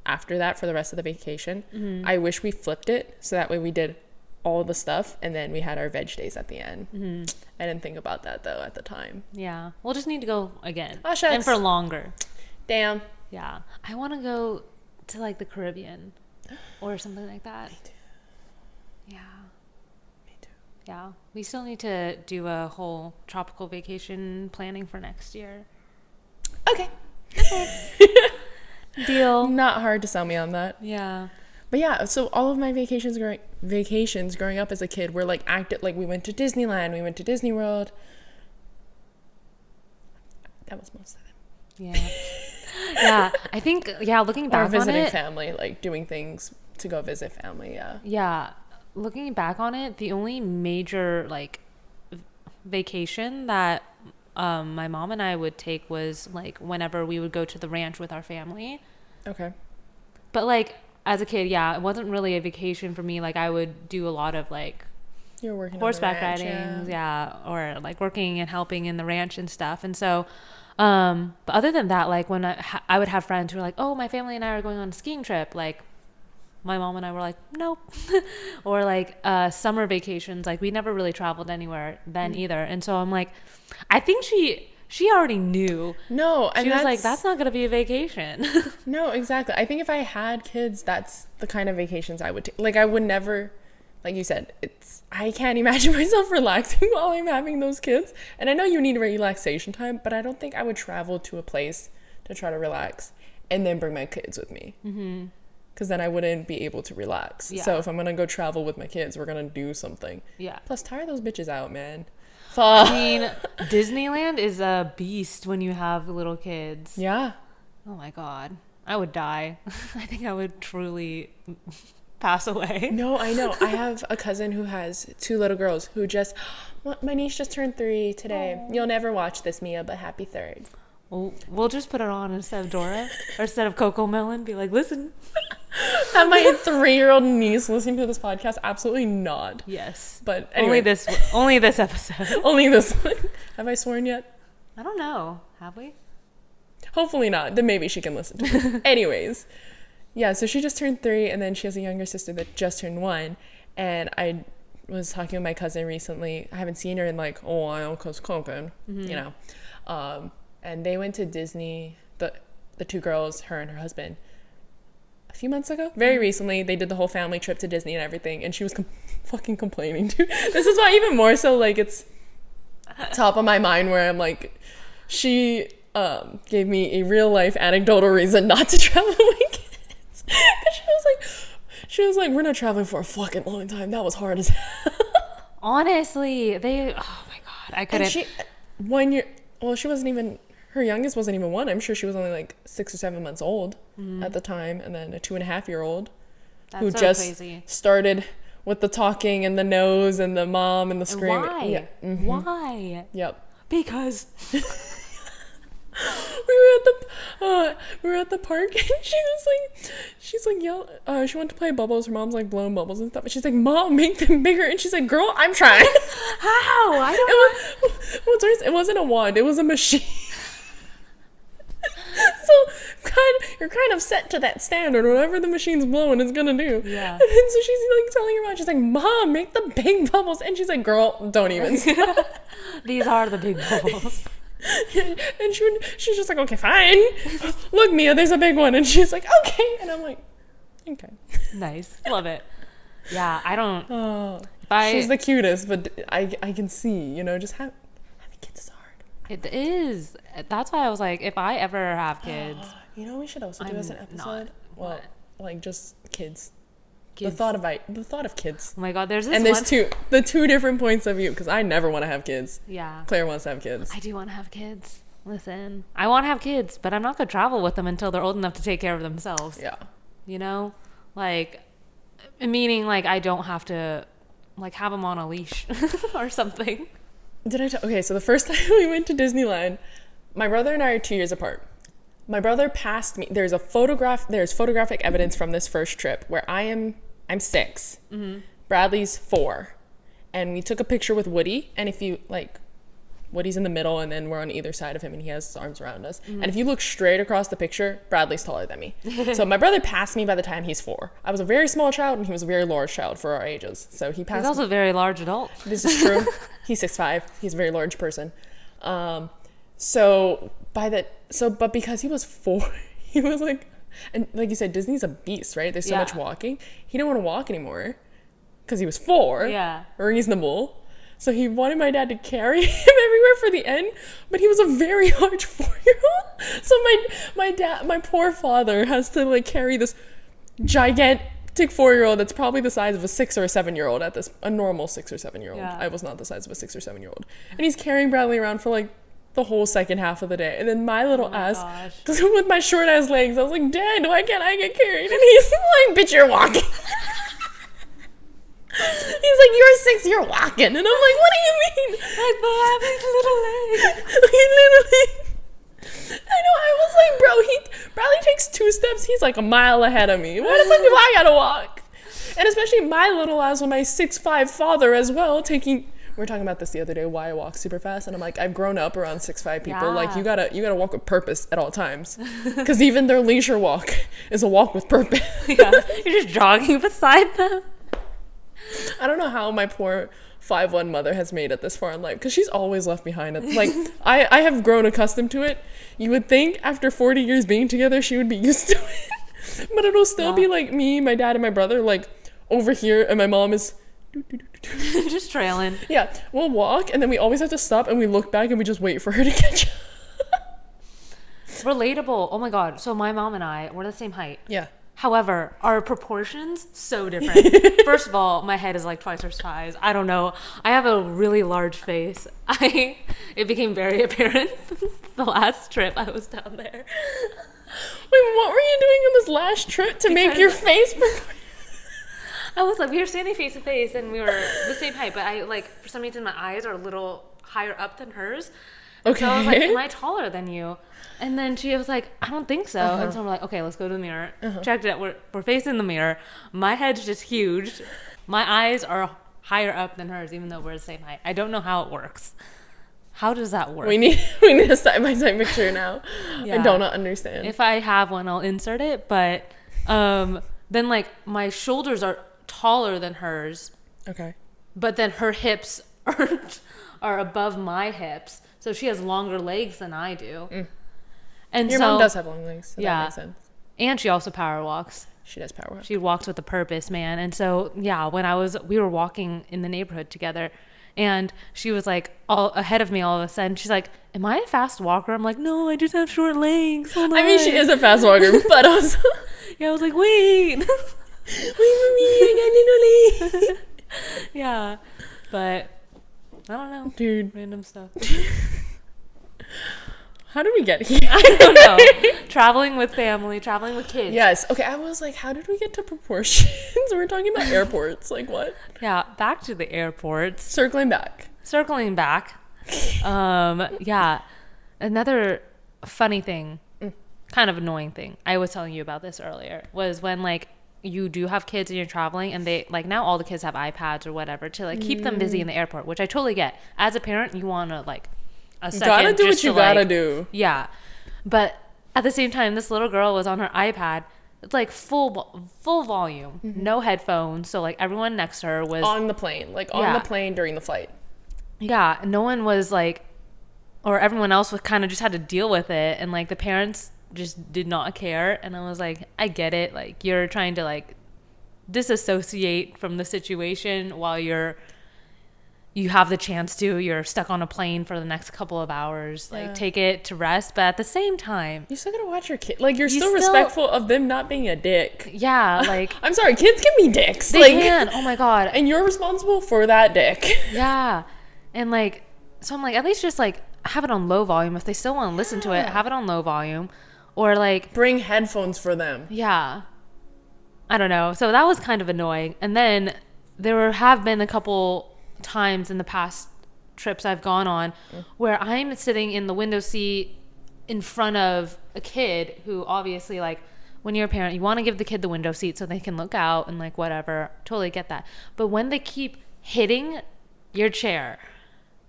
Speaker 2: after that for the rest of the vacation. Mm-hmm. I wish we flipped it, so that way we did all the stuff and then we had our veg days at the end. Mm-hmm. I didn't think about that though at the time.
Speaker 1: Yeah, we'll just need to go again.
Speaker 2: Oh, shucks.
Speaker 1: And for longer.
Speaker 2: Damn.
Speaker 1: Yeah, I want to go to like the Caribbean or something like that.
Speaker 2: Me too.
Speaker 1: Yeah.
Speaker 2: Me too.
Speaker 1: Yeah, we still need to do a whole tropical vacation planning for next year.
Speaker 2: Okay.
Speaker 1: Deal.
Speaker 2: Not hard to sell me on that.
Speaker 1: Yeah.
Speaker 2: But yeah, so all of my vacations growing up as a kid were like active. Like, we went to Disneyland, we went to Disney World. That was most of it.
Speaker 1: Yeah. Yeah, I think, looking back on it. Or
Speaker 2: visiting family, like doing things to go visit family, yeah.
Speaker 1: Yeah. Looking back on it, the only major like vacation that my mom and I would take was like whenever we would go to the ranch with our family. Okay. But like as a kid, yeah, it wasn't really a vacation for me. Like, I would do a lot of like
Speaker 2: You're working
Speaker 1: horseback riding, yeah, or like working and helping in the ranch and stuff. And so but other than that, like when I would have friends who were like, oh, my family and I are going on a skiing trip, like my mom and I were like, nope. Or like summer vacations, like we never really traveled anywhere then either. And so I'm like, I think she already knew.
Speaker 2: No, and
Speaker 1: she was like, that's not gonna be a vacation.
Speaker 2: No, exactly. I think if I had kids, that's the kind of vacations I would take. Like, I would never, like you said, I can't imagine myself relaxing while I'm having those kids. And I know you need relaxation time, but I don't think I would travel to a place to try to relax and then bring my kids with me. Mm-hmm. Because then I wouldn't be able to relax. Yeah. So if I'm going to go travel with my kids, we're going to do something. Yeah. Plus, tire those bitches out, man. Fuck.
Speaker 1: I mean, Disneyland is a beast when you have little kids.
Speaker 2: Yeah.
Speaker 1: Oh my God. I would die. I think I would truly pass away.
Speaker 2: No, I know. I have a cousin who has 2 little girls who just, my niece just turned 3 today. Aww. You'll never watch this, Mia, but happy 3rd.
Speaker 1: We'll just put it on instead of Dora or instead of Coco Melon. Be like, listen.
Speaker 2: Have my 3-year-old niece listening to this podcast? Absolutely not.
Speaker 1: Yes.
Speaker 2: But anyway.
Speaker 1: Only this episode.
Speaker 2: Only this one. Have I sworn yet?
Speaker 1: I don't know. Have we?
Speaker 2: Hopefully not. Then maybe she can listen to it. Anyways. Yeah, so she just turned 3, and then she has a younger sister that just turned 1. And I was talking with my cousin recently. I haven't seen her in like a while because COVID, you know. And they went to Disney, the 2 girls, her and her husband, a few months ago. Very recently, they did the whole family trip to Disney and everything, and she was fucking complaining too. This is why even more so, like, it's top of my mind where I'm like, she gave me a real life anecdotal reason not to travel with kids. Because she was like, we're not traveling for a fucking long time. That was hard as hell.
Speaker 1: Honestly, oh my God, I couldn't.
Speaker 2: And she, 1 year, well, she wasn't even, her youngest wasn't even 1. I'm sure she was only like 6 or 7 months old at the time. And then a 2.5-year-old who so just crazy. Started with the talking and the nose and the mom and the screaming.
Speaker 1: Why?
Speaker 2: Yeah. Mm-hmm.
Speaker 1: Why?
Speaker 2: Yep.
Speaker 1: Because
Speaker 2: we were at the park and she's like she wanted to play bubbles. Her mom's like blowing bubbles and stuff. And she's like, Mom, make them bigger. And she's like, girl, I'm trying.
Speaker 1: How? I don't
Speaker 2: know. It wasn't a wand. It was a machine. So you're kind of set to that standard. Whatever the machine's blowing, it's gonna do. Yeah. And then so she's like telling her mom, she's like, Mom, make the big bubbles. And she's like, girl, don't even.
Speaker 1: These are the big bubbles.
Speaker 2: And she's just like, okay, fine. Look, Mia, there's a big one. And she's like, okay. And I'm like, okay.
Speaker 1: Nice. Love it. Yeah, I don't.
Speaker 2: She's the cutest, but I can see, just having kids is hard.
Speaker 1: It is. That's why I was like, if I ever have kids.
Speaker 2: We should also do as an episode. Well, like just kids.
Speaker 1: Kids.
Speaker 2: The thought of kids.
Speaker 1: Oh my God, there's this
Speaker 2: and there's the two different points of view, because I never want to have kids.
Speaker 1: Yeah.
Speaker 2: Claire wants to have kids.
Speaker 1: I do want to have kids. Listen, I want to have kids, but I'm not going to travel with them until they're old enough to take care of themselves.
Speaker 2: Yeah.
Speaker 1: Like, meaning like I don't have to like have them on a leash or something.
Speaker 2: Okay, so the first time we went to Disneyland, my brother and I are 2 years apart. My brother passed me. There's photographic evidence from this first trip where I'm 6. Mm-hmm. Bradley's 4. And we took a picture with Woody. And if you, Woody's in the middle and then we're on either side of him and he has his arms around us. Mm-hmm. And if you look straight across the picture, Bradley's taller than me. So my brother passed me by the time he's 4. I was a very small child and he was a very large child for our ages. So he passed me.
Speaker 1: He's also a very large adult.
Speaker 2: This is true. He's 6'5". He's a very large person. But because he was 4, he was like, and like you said, Disney's a beast, right? There's so much walking. He didn't want to walk anymore because he was 4. Yeah. Reasonable. So he wanted my dad to carry him everywhere for the end, but he was a very large 4-year-old. So my poor father has to carry this gigantic 4-year-old that's probably the size of a 6 or a 7-year-old a normal 6 or 7-year-old. Yeah. I was not the size of a 6 or 7-year-old. And he's carrying Bradley around for the whole second half of the day. And then my little ass, with my short ass legs, I was like, Dad, why can't I get carried? And he's like, bitch, you're walking. He's like, you're 6, you're walking. And I'm like, what do you mean?
Speaker 1: I have these little legs.
Speaker 2: Literally. I know, I was like, bro, Bradley takes 2 steps, he's like a mile ahead of me. Why the fuck do I gotta walk? And especially my little ass with my 6'5" father as well, we were talking about this the other day, why I walk super fast, and I'm like, I've grown up around 6'5" people. Yeah. You gotta walk with purpose at all times, because even their leisure walk is a walk with purpose.
Speaker 1: Yeah, you're just jogging beside them.
Speaker 2: I don't know how my poor 5'1" mother has made it this far in life, because she's always left behind. I have grown accustomed to it. You would think after 40 years being together, she would be used to it, but it'll still be me, my dad, and my brother over here, and my mom is
Speaker 1: just trailing.
Speaker 2: Yeah, we'll walk and then we always have to stop and we look back and we just wait for her to catch up.
Speaker 1: Relatable. Oh my God. So my mom and I, we're the same height.
Speaker 2: Yeah.
Speaker 1: However, our proportions so different. First of all, my head is twice her size. I don't know. I have a really large face. It became very apparent the last trip I was down there.
Speaker 2: Wait, what were you doing on this last trip to make your face?
Speaker 1: I was like, we were standing face to face and we were the same height, but I like, for some reason my eyes are a little higher up than hers. And
Speaker 2: Okay.
Speaker 1: so I was like, am I taller than you? And then she was like, I don't think so. And so I'm like, okay, let's go to the mirror. Checked it out. We're facing the mirror. My head's just huge. My eyes are higher up than hers, even though we're the same height. I don't know how it works. How does that work?
Speaker 2: We need a side-by-side picture now.
Speaker 1: Yeah.
Speaker 2: I don't understand.
Speaker 1: If I have one, I'll insert it. But then like my shoulders are taller than hers,
Speaker 2: Okay.
Speaker 1: but then her hips are above my hips. So she has longer legs than I do. And
Speaker 2: Your
Speaker 1: so,
Speaker 2: mom does have long legs. So
Speaker 1: yeah.
Speaker 2: That makes sense.
Speaker 1: And she also power walks.
Speaker 2: She does power walk.
Speaker 1: She walks with a purpose, man. And so, yeah, we were walking in the neighborhood together and she was like all ahead of me all of a sudden. She's like, am I a fast walker? I'm like, no, I just have short legs. Hold
Speaker 2: I mean,
Speaker 1: on.
Speaker 2: she is a fast walker, but also...
Speaker 1: Yeah, I was like, wait.
Speaker 2: Wait for me, I got little legs.
Speaker 1: Yeah, but I don't know.
Speaker 2: Dude.
Speaker 1: Random stuff.
Speaker 2: How did we get here?
Speaker 1: I don't know. Traveling with family, traveling with kids.
Speaker 2: Yes. Okay, I was like, how did we get to proportions? We're talking about airports. Like, what?
Speaker 1: Yeah, back to the airports.
Speaker 2: Circling back.
Speaker 1: Circling back. Yeah. Another funny thing, kind of annoying thing, I was telling you about this earlier, was when like you do have kids and you're traveling and they like now all the kids have iPads or whatever to like keep them busy in the airport, which I totally get. As a parent, you want to like a second.
Speaker 2: Gotta do
Speaker 1: just
Speaker 2: what you
Speaker 1: to,
Speaker 2: gotta
Speaker 1: like,
Speaker 2: do.
Speaker 1: Yeah. But at the same time, this little girl was on her iPad. It's like full volume, no headphones. So like everyone next to her was
Speaker 2: On the plane. Like, on
Speaker 1: Yeah.
Speaker 2: the plane during the flight.
Speaker 1: yeah, no one was like, or everyone else was kind of just had to deal with it. And like the parents just did not care. And I was like, I get it. Like you're trying to like disassociate from the situation while you have the chance to, you're stuck on a plane for the next couple of hours, like
Speaker 2: Yeah.
Speaker 1: take it to rest. But at the same time,
Speaker 2: You still gotta watch your kid. Like, you're
Speaker 1: You
Speaker 2: still
Speaker 1: still-
Speaker 2: respectful of them not being a dick.
Speaker 1: yeah, like
Speaker 2: I'm sorry, kids can be dicks.
Speaker 1: they
Speaker 2: like,
Speaker 1: can. Oh my God.
Speaker 2: And you're responsible for that dick.
Speaker 1: Yeah. And like, so I'm like, at least just like have it on low volume. If they still want to listen to it,
Speaker 2: Yeah.
Speaker 1: have it on low volume. Or like,
Speaker 2: Bring headphones for them.
Speaker 1: yeah. I don't know. So that was kind of annoying. And then have been a couple times in the past trips I've gone on where I'm sitting in the window seat in front of a kid who obviously like when you're a parent, you want to give the kid the window seat so they can look out and like whatever. Totally get that. But when they keep hitting your chair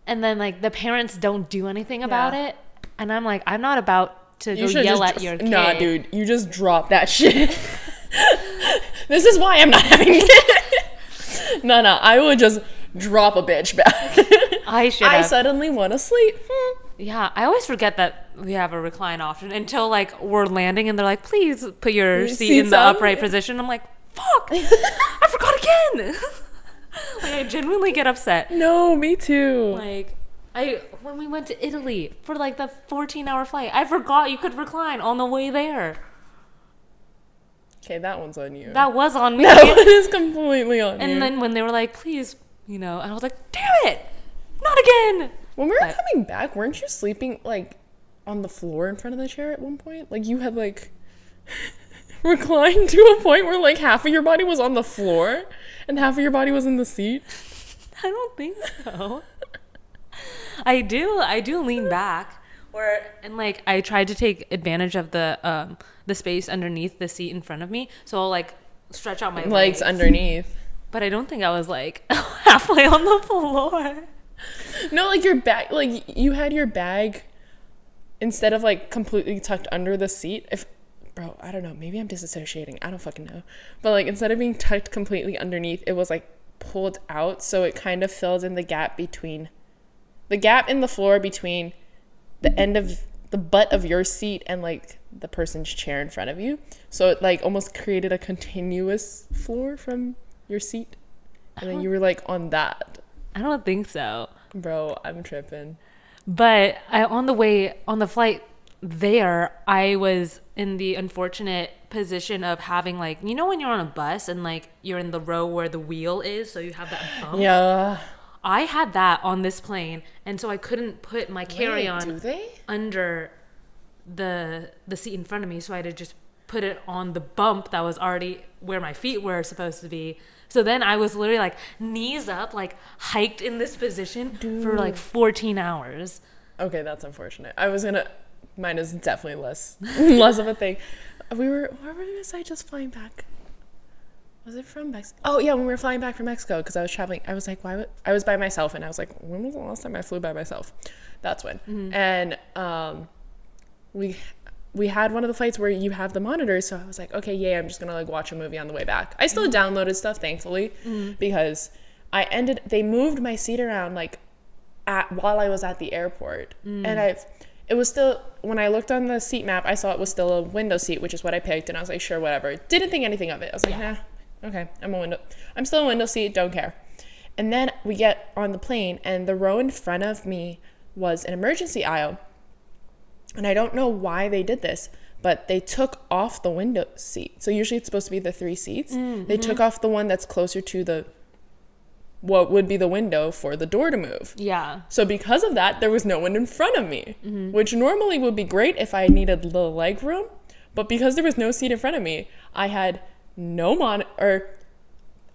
Speaker 1: and then like the parents don't do anything about
Speaker 2: Yeah.
Speaker 1: it, and I'm like, I'm not about to go
Speaker 2: should
Speaker 1: yell
Speaker 2: just
Speaker 1: at your kid.
Speaker 2: Nah, dude, you just drop that shit. This is why I'm not having kids. No, I would just drop a bitch back.
Speaker 1: I should
Speaker 2: I
Speaker 1: have.
Speaker 2: suddenly want to sleep.
Speaker 1: Yeah, I always forget that we have a recline option until like we're landing and they're like, please put your seat in
Speaker 2: seats
Speaker 1: the
Speaker 2: up?
Speaker 1: upright position. I'm like, fuck, I forgot again. Like I genuinely get upset.
Speaker 2: No, me too.
Speaker 1: Like when we went to Italy for like the 14-hour flight, I forgot you could recline on the way there.
Speaker 2: Okay, that one's on you.
Speaker 1: That was on me.
Speaker 2: That one is completely on you.
Speaker 1: And then when they were like, please, and I was like, damn it, not again.
Speaker 2: When we were coming back, weren't you sleeping like on the floor in front of the chair at one point? Like you had like reclined to a point where like half of your body was on the floor and half of your body was in the seat.
Speaker 1: I don't think so. I do lean back and like I tried to take advantage of the space underneath the seat in front of me. So I'll like stretch out my
Speaker 2: Legs underneath.
Speaker 1: But I don't think I was like halfway on the floor.
Speaker 2: No, like your bag, like you had your bag instead of like completely tucked under the seat. Bro, I don't know, maybe I'm disassociating. I don't fucking know. But like instead of being tucked completely underneath, it was like pulled out, so it kind of filled in the gap in the floor between the end of the butt of your seat and like the person's chair in front of you. So it like almost created a continuous floor from your seat. And then you were like on that.
Speaker 1: I don't think so.
Speaker 2: Bro, I'm tripping.
Speaker 1: But on the flight there, I was in the unfortunate position of having like, when you're on a bus and like you're in the row where the wheel is, so you have that bump.
Speaker 2: Yeah.
Speaker 1: I had that on this plane, and so I couldn't put my carry-on
Speaker 2: do they?
Speaker 1: under the seat in front of me, so I had to just put it on the bump that was already where my feet were supposed to be. So then I was literally like knees up, like hiked in this position for like 14 hours.
Speaker 2: Okay, that's unfortunate. Mine is definitely less of a thing. Where were we just flying back? Was it from Mexico? Oh yeah, when we were flying back from Mexico, because I was traveling, I was like, I was by myself, and I was like, when was the last time I flew by myself? That's when. And we had one of the flights where you have the monitors, so I was like, okay, yeah, I'm just gonna like watch a movie on the way back. I still downloaded stuff, thankfully, because they moved my seat around like while I was at the airport, and it was still, when I looked on the seat map, I saw it was still a window seat, which is what I picked, and I was like, sure, whatever. Didn't think anything of it. I was like, nah, okay, I'm still a window seat, don't care. And then we get on the plane, and the row in front of me was an emergency aisle. And I don't know why they did this, but they took off the window seat. So usually it's supposed to be the 3 seats. They took off the one that's closer to what would be the window for the door to move.
Speaker 1: Yeah.
Speaker 2: So because of that, there was no one in front of me, which normally would be great if I needed a little leg room. But because there was no seat in front of me, I had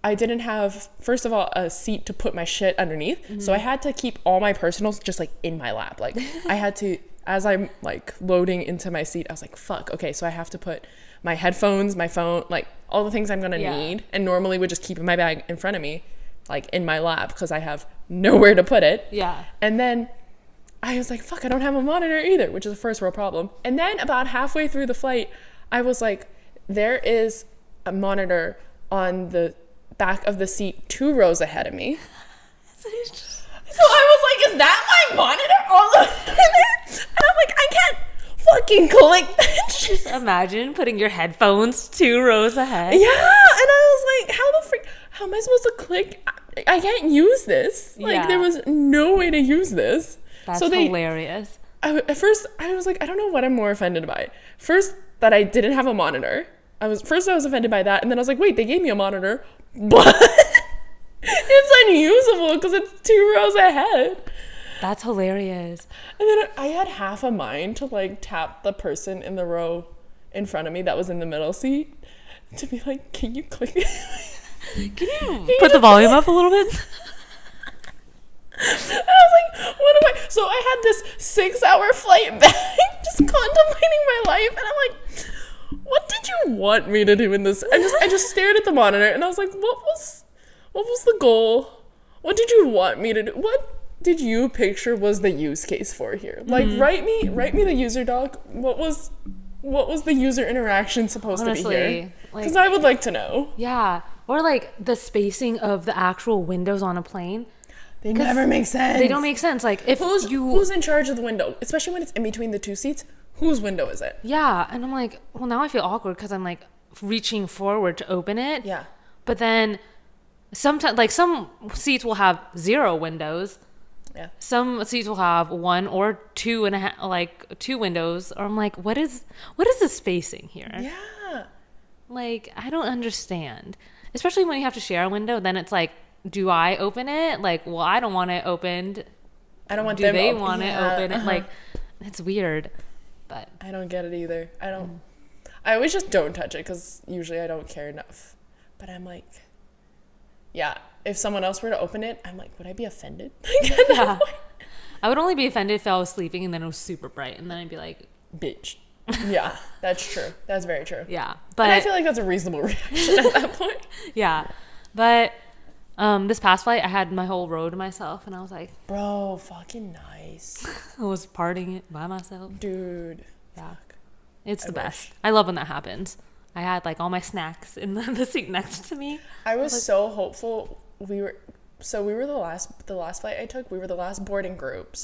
Speaker 2: I didn't have, first of all, a seat to put my shit underneath. So I had to keep all my personals just like in my lap. Like I had to, as I'm like loading into my seat, I was like, fuck, okay, so I have to put my headphones, my phone, like all the things I'm gonna need, and normally would just keep in my bag in front of me, like in my lap, because I have nowhere to put it.
Speaker 1: Yeah.
Speaker 2: And then I was like, fuck, I don't have a monitor either, which is a first world problem. And then about halfway through the flight, I was like, there is a monitor on the back of the seat 2 rows ahead of me. So I was like, is that my monitor all the way in there? And I'm like, I can't fucking click that shit.
Speaker 1: Just imagine putting your headphones 2 rows ahead.
Speaker 2: Yeah, and I was like, how am I supposed to click? I can't use this. Like, there was no way to use this.
Speaker 1: That's hilarious.
Speaker 2: At first, I was like, I don't know what I'm more offended by. First, that I didn't have a monitor. I was offended by that, and then I was like, wait, they gave me a monitor, but it's unusable because it's 2 rows ahead.
Speaker 1: That's hilarious.
Speaker 2: And then I had half a mind to like tap the person in the row in front of me that was in the middle seat to be like, can you click?
Speaker 1: Can you put the volume up a little bit?
Speaker 2: I was like, what am I? So I had this 6-hour flight back, just contemplating my life, and I'm like, what did you want me to do in this? I just stared at the monitor, and I was like, what was the goal? What did you want me to do? What did you picture was the use case for here? Like, write me the user doc. What was the user interaction supposed to be here? Because I would like to know.
Speaker 1: Yeah, or like the spacing of the actual windows on a plane.
Speaker 2: They never make sense.
Speaker 1: They don't make sense. Like, if
Speaker 2: who's in charge of the window, especially when it's in between the 2 seats? Whose window is it?
Speaker 1: Yeah, and I'm like, well, now I feel awkward because I'm like reaching forward to open it.
Speaker 2: Yeah.
Speaker 1: But then sometimes, like, some seats will have 0 windows.
Speaker 2: Yeah.
Speaker 1: Some seats will have 1 or 2 and a half, like 2 windows. Or I'm like, what is the spacing here?
Speaker 2: Yeah.
Speaker 1: Like, I don't understand. Especially when you have to share a window, then it's like, do I open it? Like, well, I don't want it opened.
Speaker 2: I don't want
Speaker 1: them. Do they want it open? Like, it's weird. But
Speaker 2: I don't get it either. I always just don't touch it because usually I don't care enough. But I'm like, yeah, if someone else were to open it, I'm like, would I be offended?
Speaker 1: Yeah. I would only be offended if I was sleeping and then it was super bright, and then I'd be like,
Speaker 2: bitch. Yeah, that's true. That's very true.
Speaker 1: Yeah. But
Speaker 2: and I feel like that's a reasonable reaction at that point.
Speaker 1: Yeah. But this past flight, I had my whole row to myself, and I was like,
Speaker 2: bro, fucking nice.
Speaker 1: I was partying it by myself.
Speaker 2: Dude.
Speaker 1: Yeah. It's the best. I love when that happens. I had like all my snacks in the seat next to me.
Speaker 2: I was so hopeful. We were the last flight I took, we were the last boarding group.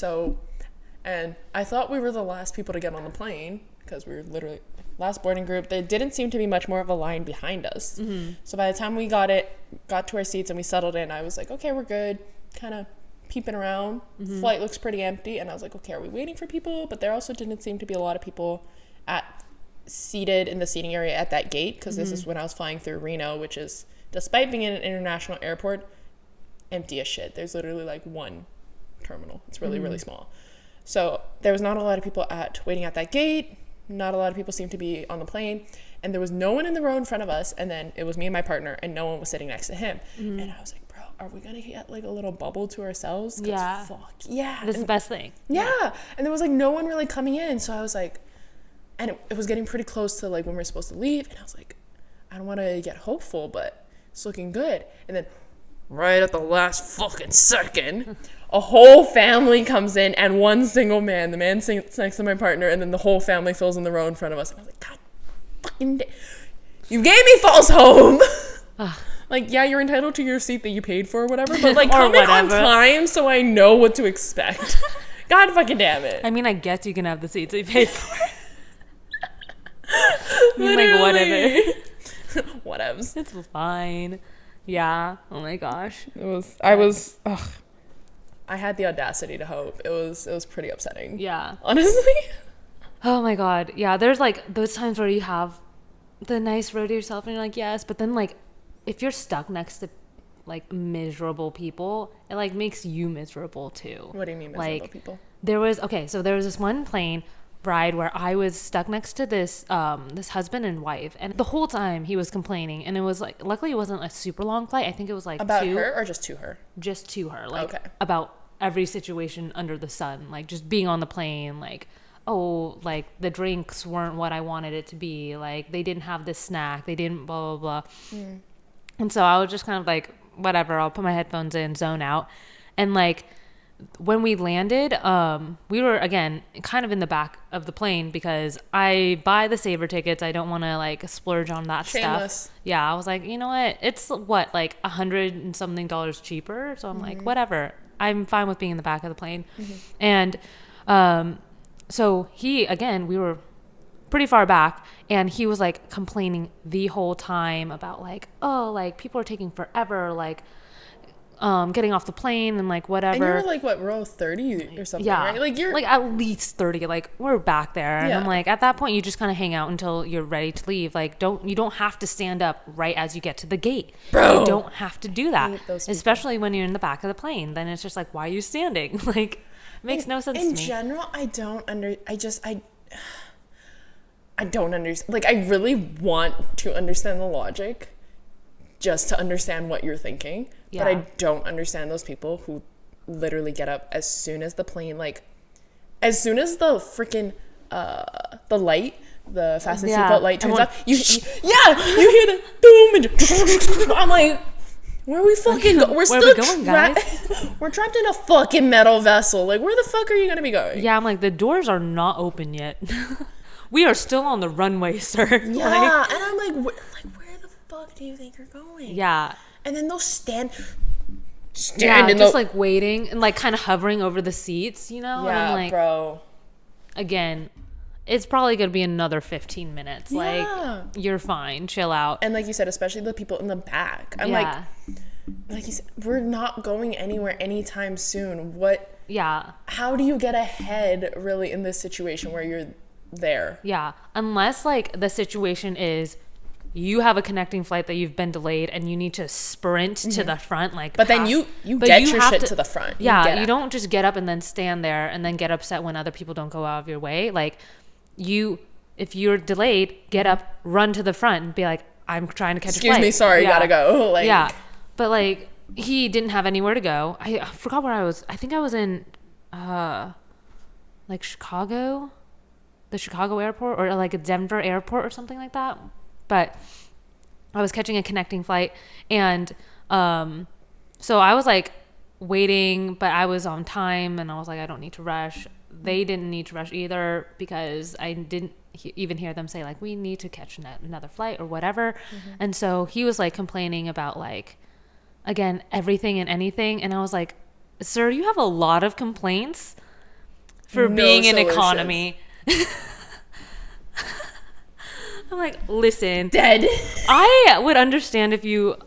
Speaker 2: And I thought we were the last people to get on the plane because we were literally last boarding group. There didn't seem to be much more of a line behind us. Mm-hmm. So by the time we got to our seats and we settled in, I was like, okay, we're good. Kind of peeping around. Mm-hmm. Flight looks pretty empty. And I was like, okay, are we waiting for people? But there also didn't seem to be a lot of people seated in the seating area at that gate, because this is when I was flying through Reno, which is, despite being in an international airport, empty as shit. There's literally like 1 terminal. It's really, really small. So there was not a lot of people waiting at that gate. Not a lot of people seemed to be on the plane. And there was no one in the row in front of us. And then it was me and my partner, and no one was sitting next to him. And I was like, bro, are we going to get like a little bubble to ourselves?
Speaker 1: Yeah.
Speaker 2: Fuck yeah.
Speaker 1: This is the best thing.
Speaker 2: Yeah. And there was like no one really coming in. So I was like, and it was getting pretty close to like when we were supposed to leave. And I was like, I don't want to get hopeful, but it's looking good. And then right at the last fucking second, a whole family comes in and one single man. The man sits next to my partner, and then the whole family fills in the row in front of us. And I was like, God fucking you gave me false hope. Like, yeah, you're entitled to your seat that you paid for or whatever, but like come in on time so I know what to expect. God fucking damn it.
Speaker 1: I mean, I guess you can have the seats you paid for. I mean, like, whatever.
Speaker 2: Whatevs.
Speaker 1: It's fine. Yeah. Oh my gosh.
Speaker 2: I had the audacity to hope. It was pretty upsetting.
Speaker 1: Yeah.
Speaker 2: Honestly.
Speaker 1: Oh my God. Yeah. There's like those times where you have the nice row to yourself and you're like, yes. But then like if you're stuck next to like miserable people, it like makes you miserable too.
Speaker 2: What do you mean miserable people?
Speaker 1: There was this one plane ride where I was stuck next to this husband and wife, and the whole time he was complaining, and it was like, luckily it wasn't a super long flight. I think it was like
Speaker 2: about her or just to her?
Speaker 1: Just to her, like about every situation under the sun, like just being on the plane, like, oh, like the drinks weren't what I wanted it to be, like they didn't have this snack, they didn't blah blah blah. And so I was just kind of like, whatever, I'll put my headphones in, zone out. And like when we landed, we were again kind of in the back of the plane because I buy the Saver tickets. I don't want to like splurge on that stuff. Yeah, I was like, you know what? It's what, like $100 and something cheaper. So I'm like, whatever. I'm fine with being in the back of the plane. And so we were pretty far back, and he was like complaining the whole time about like, oh, like people are taking forever, like getting off the plane and like whatever.
Speaker 2: And you're like what, row 30 or something, right? Like you're
Speaker 1: like at least 30, like we're back there. And I'm like, at that point you just kind of hang out until you're ready to leave. Like you don't have to stand up right as you get to the gate. Bro, you don't have to do that, especially when you're in the back of the plane. Then it's just like, why are you standing? Like it makes no sense to me.
Speaker 2: In general, I don't understand. Like, I really want to understand the logic just to understand what you're thinking. Yeah. But I don't understand those people who literally get up as soon as the plane, like, as soon as the freaking, the light, the fasten seatbelt light turns off, you hear the boom, and I'm like, where are we fucking going? We're still going, guys. We're trapped in a fucking metal vessel. Like, where the fuck are you gonna be going?
Speaker 1: Yeah, I'm like, the doors are not open yet. We are still on the runway, sir.
Speaker 2: Yeah, and I'm like, where the fuck do you think you're going?
Speaker 1: Yeah.
Speaker 2: And then they'll stand
Speaker 1: in just like waiting and like kind of hovering over the seats, you know?
Speaker 2: Yeah,
Speaker 1: and I'm like,
Speaker 2: bro.
Speaker 1: Again, it's probably gonna be another 15 minutes. Yeah. Like, you're fine, chill out.
Speaker 2: And like you said, especially the people in the back. I'm like you said, we're not going anywhere anytime soon. What?
Speaker 1: Yeah.
Speaker 2: How do you get ahead really in this situation where you're there?
Speaker 1: Yeah, unless like the situation is you have a connecting flight that you've been delayed and you need to sprint to the front, like,
Speaker 2: but then you get your shit to the front.
Speaker 1: You don't just get up and then stand there and then get upset when other people don't go out of your way. Like, if you're delayed, get up, run to the front and be like, I'm trying to catch a flight.
Speaker 2: Excuse me, sorry, gotta go. Like,
Speaker 1: yeah, but like he didn't have anywhere to go. I forgot where I was. I think I was in like Chicago, the Chicago airport, or like a Denver airport or something like that. But I was catching a connecting flight, and so I was like waiting, but I was on time, and I was like, I don't need to rush. They didn't need to rush either, because I didn't even hear them say like, we need to catch another flight or whatever. And so he was like complaining about like, again, everything and anything, and I was like, sir, you have a lot of complaints for being in economy. I'm like, listen,
Speaker 2: dead.
Speaker 1: I would understand if you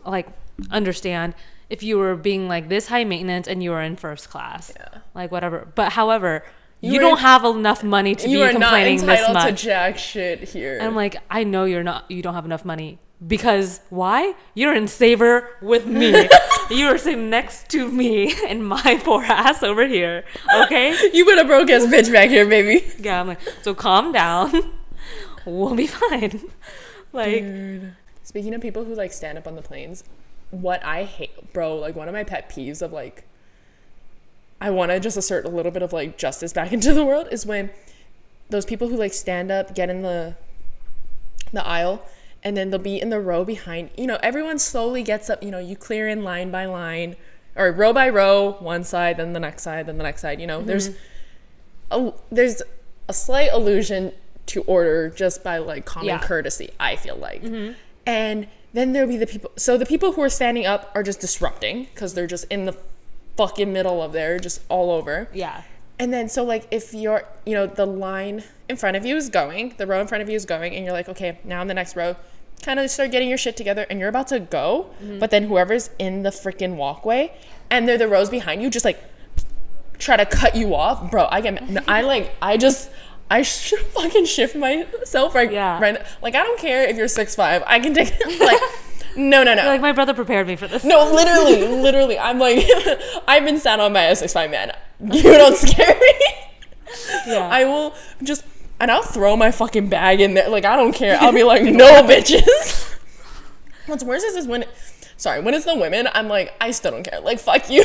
Speaker 1: if you were being like this high maintenance and you were in first class, like whatever. But however, you don't have enough money to be complaining this much.
Speaker 2: You are not entitled to jack shit here.
Speaker 1: And I'm like, I know you don't have enough money, Because why? You're in Savor with me. You are sitting next to me and my poor ass over here. Okay?
Speaker 2: You put a broke ass bitch back here, baby.
Speaker 1: Yeah, I'm like, so calm down. We'll be fine. Like,
Speaker 2: dude. Speaking of people who like stand up on the planes, what I hate, bro, like one of my pet peeves of like, I want to just assert a little bit of like justice back into the world is when those people who like stand up, get in the aisle, and then they'll be in the row behind, you know, everyone slowly gets up, you know, you clear in line by line or row by row, one side, then the next side, then the next side, you know, there's a slight allusion to order just by like common courtesy, I feel like. And then there'll be the people who are standing up are just disrupting because they're just in the fucking middle of there, just all over.
Speaker 1: yeah.
Speaker 2: And then, so, like, if you're, you know, the line in front of you is going, the row in front of you is going, and you're like, okay, now in the next row, kind of start getting your shit together, and you're about to go, but then whoever's in the freaking walkway, and they're the rows behind you, just, like, try to cut you off. Bro, I should fucking shift myself right now. Like, I don't care if you're 6'5", I can take, like... No.
Speaker 1: You're like, my brother prepared me for this.
Speaker 2: No, literally. I'm like, I've been sat on by a 6'5" man. You don't scare me.
Speaker 1: Yeah.
Speaker 2: I will just, and I'll throw my fucking bag in there. Like, I don't care. I'll be like, no, bitches. What's worse is when it's the women, I'm like, I still don't care. Like, fuck you.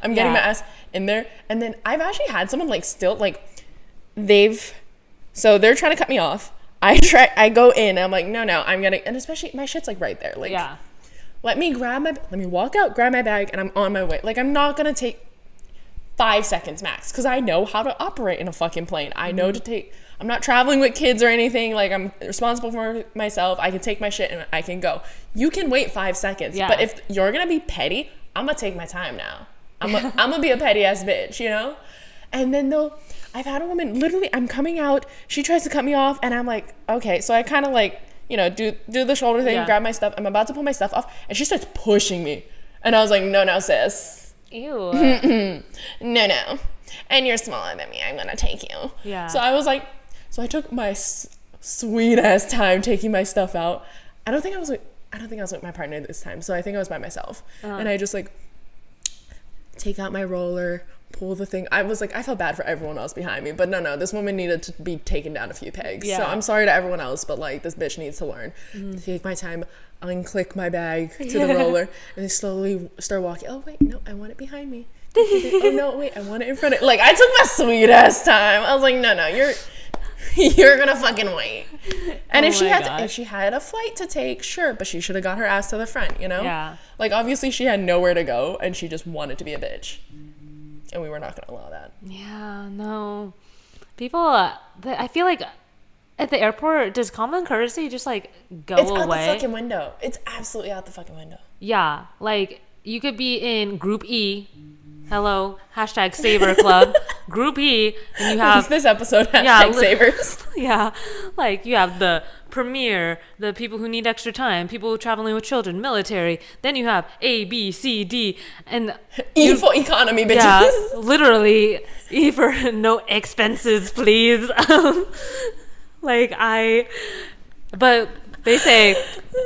Speaker 2: I'm getting my ass in there. And then I've actually had someone, like, still, like, so they're trying to cut me off. I go in and I'm like, no, I'm gonna, and especially my shit's like right there. Like, let me walk out, grab my bag, and I'm on my way. Like, I'm not gonna take 5 seconds max because I know how to operate in a fucking plane. I know I'm not traveling with kids or anything. Like, I'm responsible for myself. I can take my shit and I can go. You can wait 5 seconds. Yeah. But if you're gonna be petty, I'm gonna take my time now. I'm gonna be a petty ass bitch, you know? And then I've had a woman, literally, I'm coming out, she tries to cut me off, and I'm like, okay. So I kind of like, you know, do the shoulder thing, grab my stuff. I'm about to pull my stuff off, and she starts pushing me. And I was like, no, sis.
Speaker 1: Ew.
Speaker 2: No. And you're smaller than me. I'm going to take you.
Speaker 1: Yeah.
Speaker 2: So I was like, I took my sweet ass time taking my stuff out. I don't think I was with my partner this time. So I think I was by myself. And I just like take out my roller, pull the thing. I was like, I felt bad for everyone else behind me, but no, this woman needed to be taken down a few pegs. So I'm sorry to everyone else, but like, this bitch needs to learn. Take my time, unclick my bag to the roller, and then slowly start walking. Oh wait, no, I want it behind me. Oh no, wait, I want it in front of. Like, I took my sweet ass time. I was like, no, you're gonna fucking wait. And if she had a flight to take, sure, but she should have got her ass to the front, you know?
Speaker 1: Yeah.
Speaker 2: Like, obviously she had nowhere to go, and she just wanted to be a bitch. And we were not gonna allow that.
Speaker 1: Yeah, no. People, I feel like at the airport, does common courtesy just like go away?
Speaker 2: It's out the fucking window. It's absolutely out the fucking window.
Speaker 1: Yeah, like you could be in Group E. Hello, hashtag Saver Club. Group E, and you have
Speaker 2: this episode hashtag Savers.
Speaker 1: Yeah, like you have the premier, the people who need extra time, people traveling with children, military. Then you have A, B, C, D, and
Speaker 2: E for economy, bitches.
Speaker 1: Yeah, literally E for no expenses, please. But they say,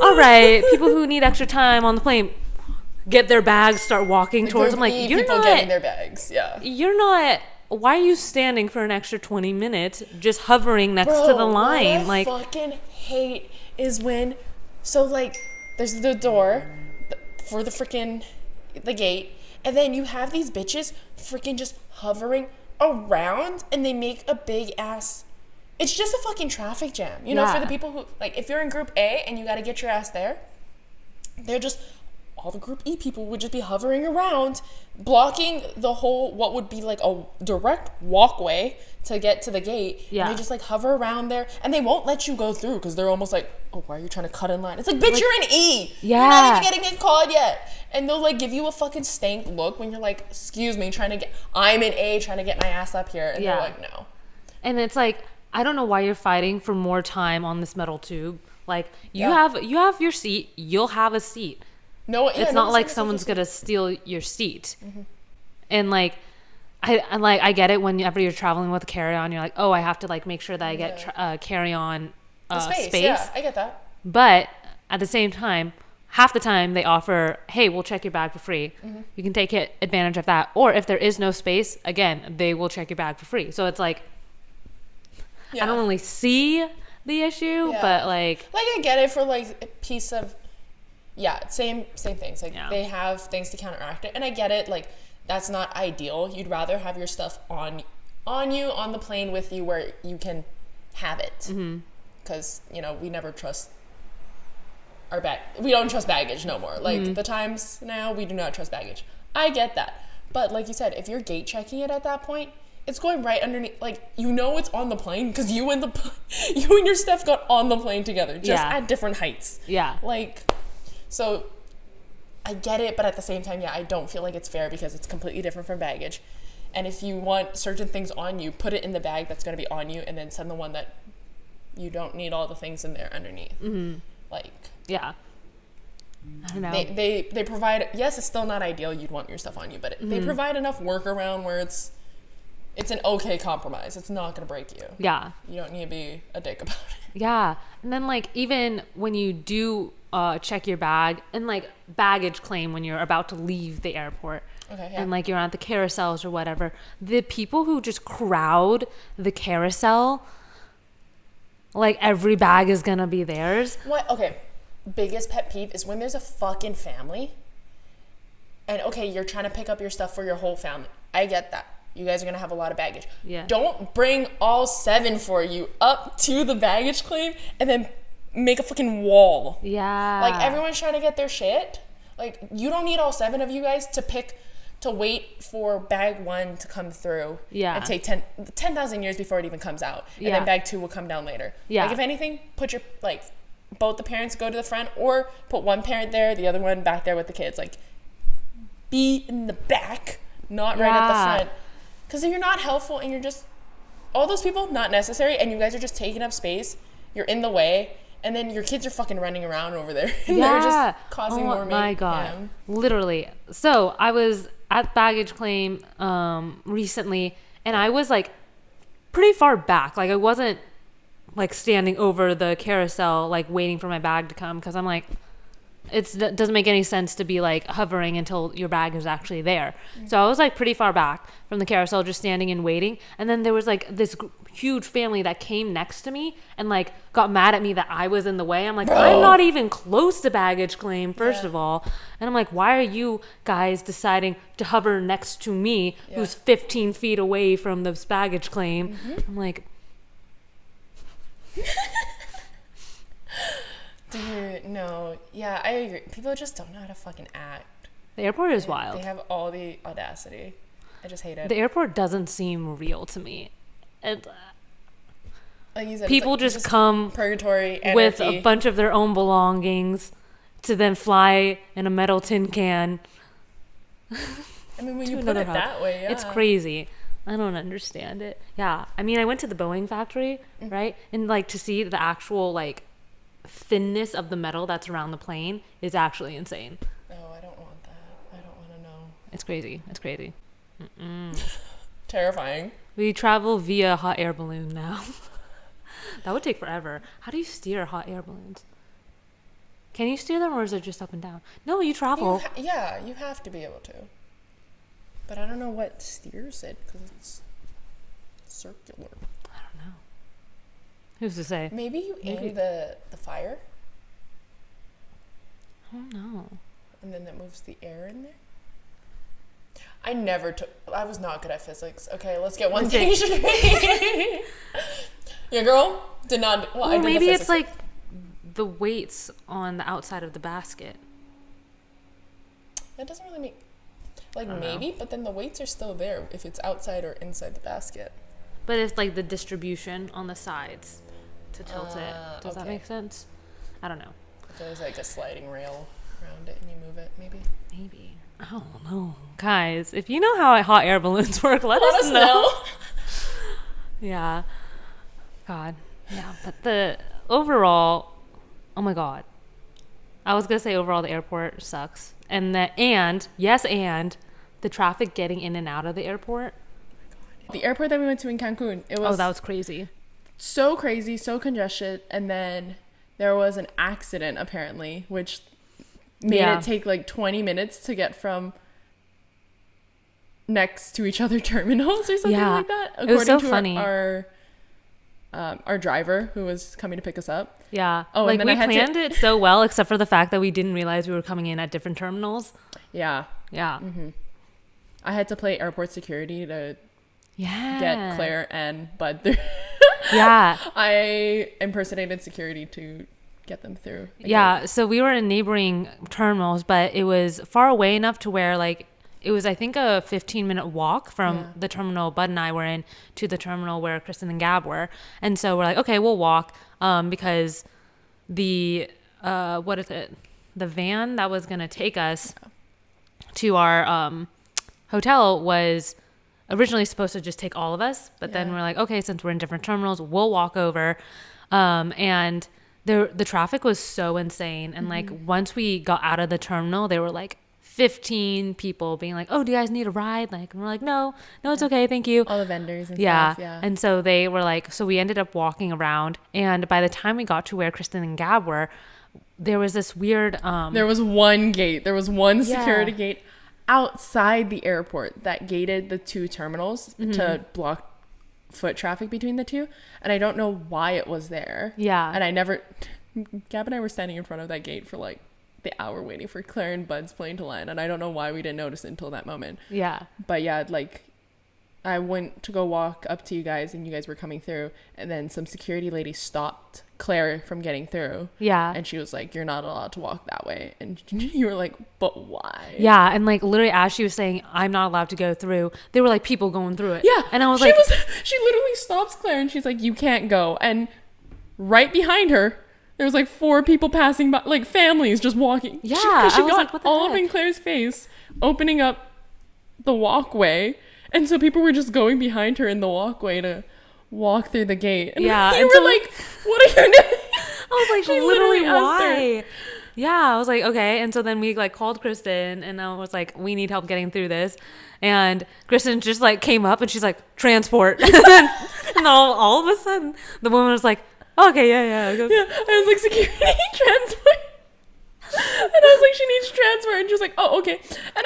Speaker 1: all right, people who need extra time on the plane, get their bags, start walking towards them. Like, you're
Speaker 2: people
Speaker 1: not
Speaker 2: getting their bags. Yeah,
Speaker 1: you're not. Why are you standing for an extra 20 minutes just hovering next to the line?
Speaker 2: What I fucking hate is when, so like, there's the door for the gate, and then you have these bitches freaking just hovering around, and they make a big ass. It's just a fucking traffic jam, you know, for the people who, like, if you're in Group A and you got to get your ass there, they're just, all the Group E people would just be hovering around, blocking the whole, what would be like a direct walkway to get to the gate. Yeah. And they just like hover around there, and they won't let you go through because they're almost like, oh, why are you trying to cut in line? It's like, bitch, you're in E. Yeah. You're not even getting it called yet. And they'll like give you a fucking stank look when you're like, excuse me, I'm in A trying to get my ass up here. And they're like, no. And
Speaker 1: it's like, I don't know why you're fighting for more time on this metal tube. Like, you have your seat, you'll have a seat. No, it's not like someone's gonna steal your seat. Mm-hmm. And like, I get it whenever you're traveling with a carry-on, you're like, oh, I have to like make sure that I get carry-on space.
Speaker 2: Yeah, I get that.
Speaker 1: But at the same time, half the time they offer, hey, we'll check your bag for free. You can take advantage of that. Or if there is no space, again, they will check your bag for free. So it's like, I don't really see the issue, but like
Speaker 2: I get it for like a piece of, same things. Like they have things to counteract it. And I get it. Like that's not ideal. You'd rather have your stuff on you on the plane with you where you can have it. Because, we never trust our bag. We don't trust baggage no more. Like the times now, we do not trust baggage. I get that. But like you said, if you're gate checking it at that point, it's going right underneath. Like, it's on the plane because you and your stuff got on the plane together, just at different heights. Yeah. Like, so I get it, but at the same time, I don't feel like it's fair because it's completely different from baggage. And if you want certain things on you, put it in the bag that's going to be on you, and then send the one that you don't need all the things in there underneath. Like, I don't know. They provide, yes, it's still not ideal. You'd want your stuff on you, but they provide enough workaround where it's an okay compromise. It's not going to break you. Yeah. You don't need to be a dick about it.
Speaker 1: Yeah. And then like, even when you do check your bag and like baggage claim when you're about to leave the airport, and like you're at the carousels or whatever, the people who just crowd the carousel, like every bag is gonna be theirs.
Speaker 2: What? Okay. Biggest pet peeve is when there's a fucking family and you're trying to pick up your stuff for your whole family. I get that. You guys are gonna have a lot of baggage. Yeah. Don't bring all 7 for you up to the baggage claim and then make a fucking wall. Yeah. Like everyone's trying to get their shit. Like you don't need all 7 of you guys to wait for bag 1 to come through. Yeah. And take 10,000 years before it even comes out. And then bag 2 will come down later. Yeah. Like if anything, put your both the parents go to the front or put one parent there, the other one back there with the kids. Like be in the back, not right at the front. Because you're not helpful and you're just, all those people, not necessary, and you guys are just taking up space. You're in the way, and then your kids are fucking running around over there. And they're just causing more. Oh my God.
Speaker 1: Literally. So I was at baggage claim recently, and I was like pretty far back. Like I wasn't like standing over the carousel, like waiting for my bag to come, because I'm like, it doesn't make any sense to be like hovering until your bag is actually there. So I was like pretty far back from the carousel, just standing and waiting. And then there was like this huge family that came next to me and like got mad at me that I was in the way. I'm like, I'm not even close to baggage claim, first of all. And I'm like, why are you guys deciding to hover next to me, who's 15 feet away from this baggage claim? I'm like,
Speaker 2: dude, no. Yeah, I agree. People just don't know how to fucking act.
Speaker 1: The airport is wild.
Speaker 2: They have all the audacity. I just hate it.
Speaker 1: The airport doesn't seem real to me. Like
Speaker 2: you said,
Speaker 1: people just come
Speaker 2: Purgatory
Speaker 1: with a bunch of their own belongings to then fly in a metal tin can.
Speaker 2: I mean, when you put it that way,
Speaker 1: it's crazy. I don't understand it. Yeah. I mean, I went to the Boeing factory, right? And like to see the actual like thinness of the metal that's around the plane is actually insane.
Speaker 2: Oh, I don't want that. I don't want to know.
Speaker 1: It's crazy. It's crazy.
Speaker 2: Terrifying.
Speaker 1: We travel via hot air balloon now. That would take forever. How do you steer hot air balloons? Can you steer them, or is it just up and down? No, you travel.
Speaker 2: You have to be able to. But I don't know what steers it because it's circular.
Speaker 1: I don't know. Who's to say?
Speaker 2: Maybe you aim the fire.
Speaker 1: I don't know.
Speaker 2: And then that moves the air in there. I was not good at physics. Okay, let's get one thing straight. Your girl did not.
Speaker 1: Well, maybe it's like the weights on the outside of the basket.
Speaker 2: That doesn't really make. Like maybe, but then the weights are still there if it's outside or inside the basket.
Speaker 1: But it's like the distribution on the sides to tilt it. Does that make sense? I don't know.
Speaker 2: If there's like a sliding rail around it and you move it, maybe.
Speaker 1: Maybe. I don't know. Guys, if you know how hot air balloons work, let us know. Yeah. God. Yeah. But the overall, oh my God. I was going to say overall the airport sucks. And the traffic getting in and out of the airport.
Speaker 2: The airport that we went to in Cancun,
Speaker 1: that was crazy.
Speaker 2: So crazy, so congested. And then there was an accident apparently, which made
Speaker 1: Yeah.
Speaker 2: it take like 20 minutes to get from next to each other terminals or something
Speaker 1: Yeah.
Speaker 2: like that.
Speaker 1: It was so
Speaker 2: to
Speaker 1: funny.
Speaker 2: Our driver who was coming to pick us up.
Speaker 1: Yeah.
Speaker 2: Oh,
Speaker 1: like
Speaker 2: and then
Speaker 1: we
Speaker 2: I had to-
Speaker 1: planned it so well, except for the fact that we didn't realize we were coming in at different terminals.
Speaker 2: Yeah.
Speaker 1: Yeah.
Speaker 2: I had to play airport security to
Speaker 1: Yeah.
Speaker 2: get Claire and Bud through.
Speaker 1: Yeah.
Speaker 2: I impersonated security to get them through. the
Speaker 1: Yeah. So we were in neighboring terminals, but it was far away enough to where like it was, I think, a 15-minute walk from
Speaker 2: Yeah.
Speaker 1: the terminal Bud and I were in to the terminal where Kristen and Gab were. And so we're like, okay, we'll walk because the, what is it? The van that was going to take us to our hotel was originally supposed to just take all of us. But then
Speaker 2: Yeah.
Speaker 1: we're like, okay, since we're in different terminals, we'll walk over. And the traffic was so insane. And like once we got out of the terminal, there were like 15 people being like, oh, do you guys need a ride? Like, and we're like, no, it's okay. Thank you.
Speaker 2: all the vendors and
Speaker 1: Yeah.
Speaker 2: stuff. Yeah.
Speaker 1: And so they were like, so we ended up walking around. And by the time we got to where Kristen and Gab were, there was this weird,
Speaker 2: There was one gate. There was one
Speaker 1: Yeah.
Speaker 2: security gate outside the airport that gated the two terminals to block foot traffic between the two. And I don't know why it was there.
Speaker 1: Yeah.
Speaker 2: And Gab and I were standing in front of that gate for like the hour waiting for Claire and Bud's plane to land. And I don't know why we didn't notice it until that moment.
Speaker 1: yeah.
Speaker 2: But yeah, like I went to go walk up to you guys and you guys were coming through. And then some security lady stopped Claire from getting through.
Speaker 1: Yeah.
Speaker 2: And she was like, you're not allowed to walk that way. And you were like, but why?
Speaker 1: Yeah. And like literally as she was saying, I'm not allowed to go through, there were like people going through it.
Speaker 2: Yeah.
Speaker 1: And I was
Speaker 2: she
Speaker 1: like,
Speaker 2: she literally stops Claire and she's like, you can't go. And right behind her, there was like 4 people passing by, like families just walking.
Speaker 1: Yeah,
Speaker 2: She
Speaker 1: I was
Speaker 2: got
Speaker 1: like, what the
Speaker 2: all up
Speaker 1: heck?
Speaker 2: in Claire's face, opening up the walkway. And so people were just going behind her in the walkway to walk through the gate. And
Speaker 1: Yeah,
Speaker 2: you
Speaker 1: and
Speaker 2: were
Speaker 1: so-
Speaker 2: like, what are you doing?
Speaker 1: I was like,
Speaker 2: She
Speaker 1: literally
Speaker 2: literally asked her.
Speaker 1: why? Yeah, I was like, okay. And so then we like called Kristen and I was like, we need help getting through this. And Kristen just like came up and she's like, transport. And all of a sudden the woman was like, okay, yeah. I go,
Speaker 2: Yeah, I was like, security transport. And I was like, she needs transport. And she was like, oh, okay. And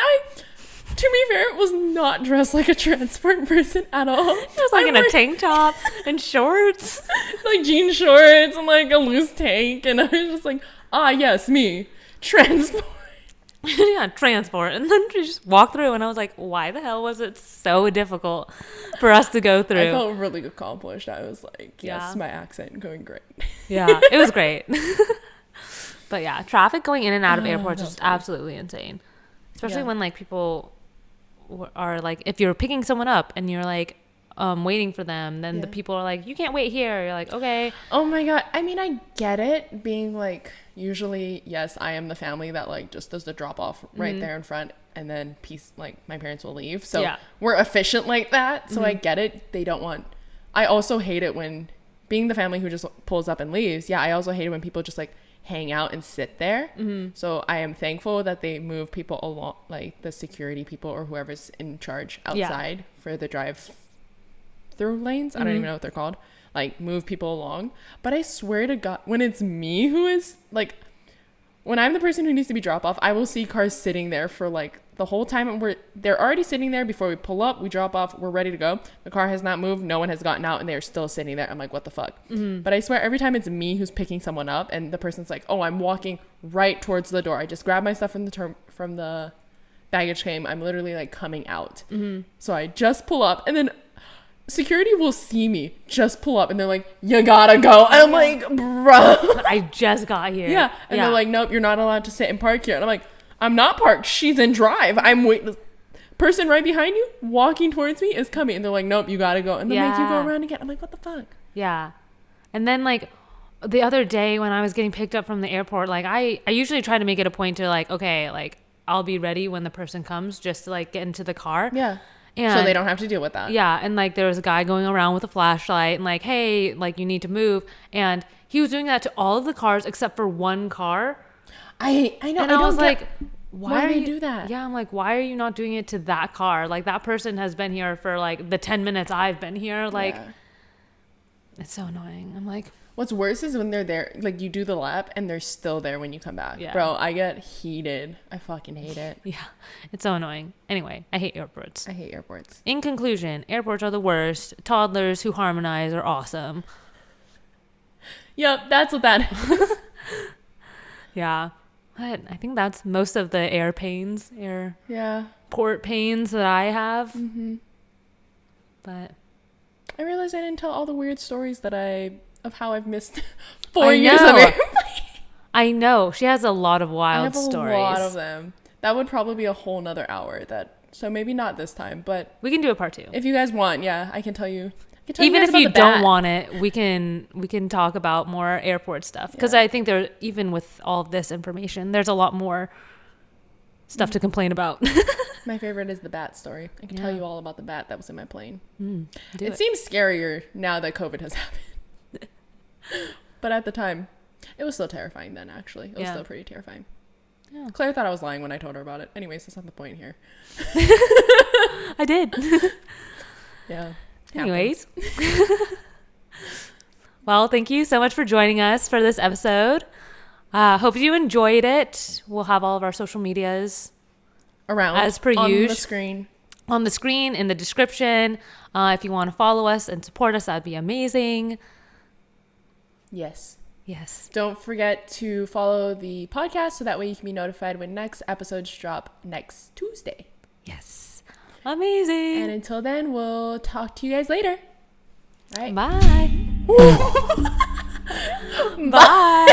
Speaker 2: to be fair, was not dressed like a transport person at all.
Speaker 1: I was like in a tank top and shorts.
Speaker 2: Like jean shorts and like a loose tank. And I was just like, ah, yes, me. Transport.
Speaker 1: Yeah, transport. And then she just walked through and I was like, why the hell was it so difficult for us to go through?
Speaker 2: I felt really accomplished. I was like, yes,
Speaker 1: Yeah.
Speaker 2: my accent going great.
Speaker 1: Yeah, it was great. But yeah, traffic going in and out of airports
Speaker 2: that's
Speaker 1: is
Speaker 2: funny.
Speaker 1: absolutely insane. Especially
Speaker 2: Yeah.
Speaker 1: when like people are like, if you're picking someone up and you're like waiting for them, then the
Speaker 2: Yeah.
Speaker 1: people are like, you can't wait here. You're like, okay.
Speaker 2: Oh my God. I mean, I get it being like, usually, yes, I am the family that like just does the drop off right there in front and then like my parents will leave. So
Speaker 1: Yeah.
Speaker 2: we're efficient like that. So I get it. They don't want, I also hate it when being the family who just pulls up and leaves. Yeah. I also hate it when people just like hang out and sit there. So I am thankful that they move people along, like the security people or whoever's in charge outside for the drive through lanes. I don't even know what they're called. Like move people along. But I swear to God, when it's me who is like, when I'm the person who needs to be dropped off, I will see cars sitting there for like the whole time. And they're already sitting there before we pull up, we drop off, we're ready to go. The car has not moved. No one has gotten out and they're still sitting there. I'm like, what the fuck? But I swear every time it's me who's picking someone up and the person's like, oh, I'm walking right towards the door. I just grabbed my stuff from the baggage claim. I'm literally like coming out. So I just pull up and then security will see me just pull up and they're like, you gotta go. And I'm like, bro.
Speaker 1: I just got here.
Speaker 2: Yeah. And they're like, nope, you're not allowed to sit and park here. And I'm like, I'm not parked. She's in drive. I'm waiting. Person right behind you walking towards me is coming. And they're like, nope, you gotta go. And they make you go around again. I'm like, what the fuck?
Speaker 1: Yeah. And then like the other day when I was getting picked up from the airport, like I usually try to make it a point to like, okay, like I'll be ready when the person comes just to like get into the car.
Speaker 2: Yeah.
Speaker 1: And
Speaker 2: So they don't have to deal with that.
Speaker 1: yeah, and like there was a guy going around with a flashlight and like, hey, like you need to move. And he was doing that to all of the cars except for one car.
Speaker 2: I know.
Speaker 1: And
Speaker 2: I
Speaker 1: I was
Speaker 2: don't
Speaker 1: like,
Speaker 2: get
Speaker 1: why
Speaker 2: do
Speaker 1: are
Speaker 2: they
Speaker 1: you
Speaker 2: do that?
Speaker 1: Yeah, I'm like, why are you not doing it to that car? Like that person has been here for like the 10 minutes I've been here. Like
Speaker 2: Yeah.
Speaker 1: it's so annoying. I'm like,
Speaker 2: What's worse is when they're there, like you do the lap and they're still there when you come back.
Speaker 1: Yeah.
Speaker 2: Bro, I get heated. I fucking hate it.
Speaker 1: Yeah, it's so annoying. Anyway, I hate airports.
Speaker 2: I hate airports.
Speaker 1: In conclusion, airports are the worst. Toddlers who harmonize are awesome.
Speaker 2: Yep, that's what that is.
Speaker 1: Yeah. But I think that's most of the airport pains that I have.
Speaker 2: Mm-hmm.
Speaker 1: But
Speaker 2: I realized I didn't tell all the weird stories of how I've missed 4 years of airplane.
Speaker 1: I know. She has a lot of wild
Speaker 2: I have
Speaker 1: stories.
Speaker 2: a lot of them. That would probably be a whole nother hour. So maybe not this time, but
Speaker 1: we can do a part 2.
Speaker 2: If you guys want, yeah, I can tell you.
Speaker 1: Even if you don't want it, we can talk about more airport stuff, because I think even with all of this information, there's a lot more stuff to complain about.
Speaker 2: My favorite is the bat story. I can tell you all about the bat that was in my plane.
Speaker 1: It
Speaker 2: seems scarier now that COVID has happened. But at the time, it was still terrifying then, actually. It was still pretty terrifying. Yeah. Claire thought I was lying when I told her about it. Anyways, that's not the point here.
Speaker 1: I did.
Speaker 2: Yeah.
Speaker 1: Anyways. Well, thank you so much for joining us for this episode. Hope you enjoyed it. We'll have all of our social medias
Speaker 2: around
Speaker 1: as per
Speaker 2: on
Speaker 1: usual
Speaker 2: the screen.
Speaker 1: On the screen, in the description. If you want to follow us and support us, that'd be amazing.
Speaker 2: Yes.
Speaker 1: Don't
Speaker 2: forget to follow the podcast so that way you can be notified when next episodes drop next Tuesday.
Speaker 1: Yes. Amazing.
Speaker 2: And until then, we'll talk to you guys later. All right.
Speaker 1: Bye. Bye.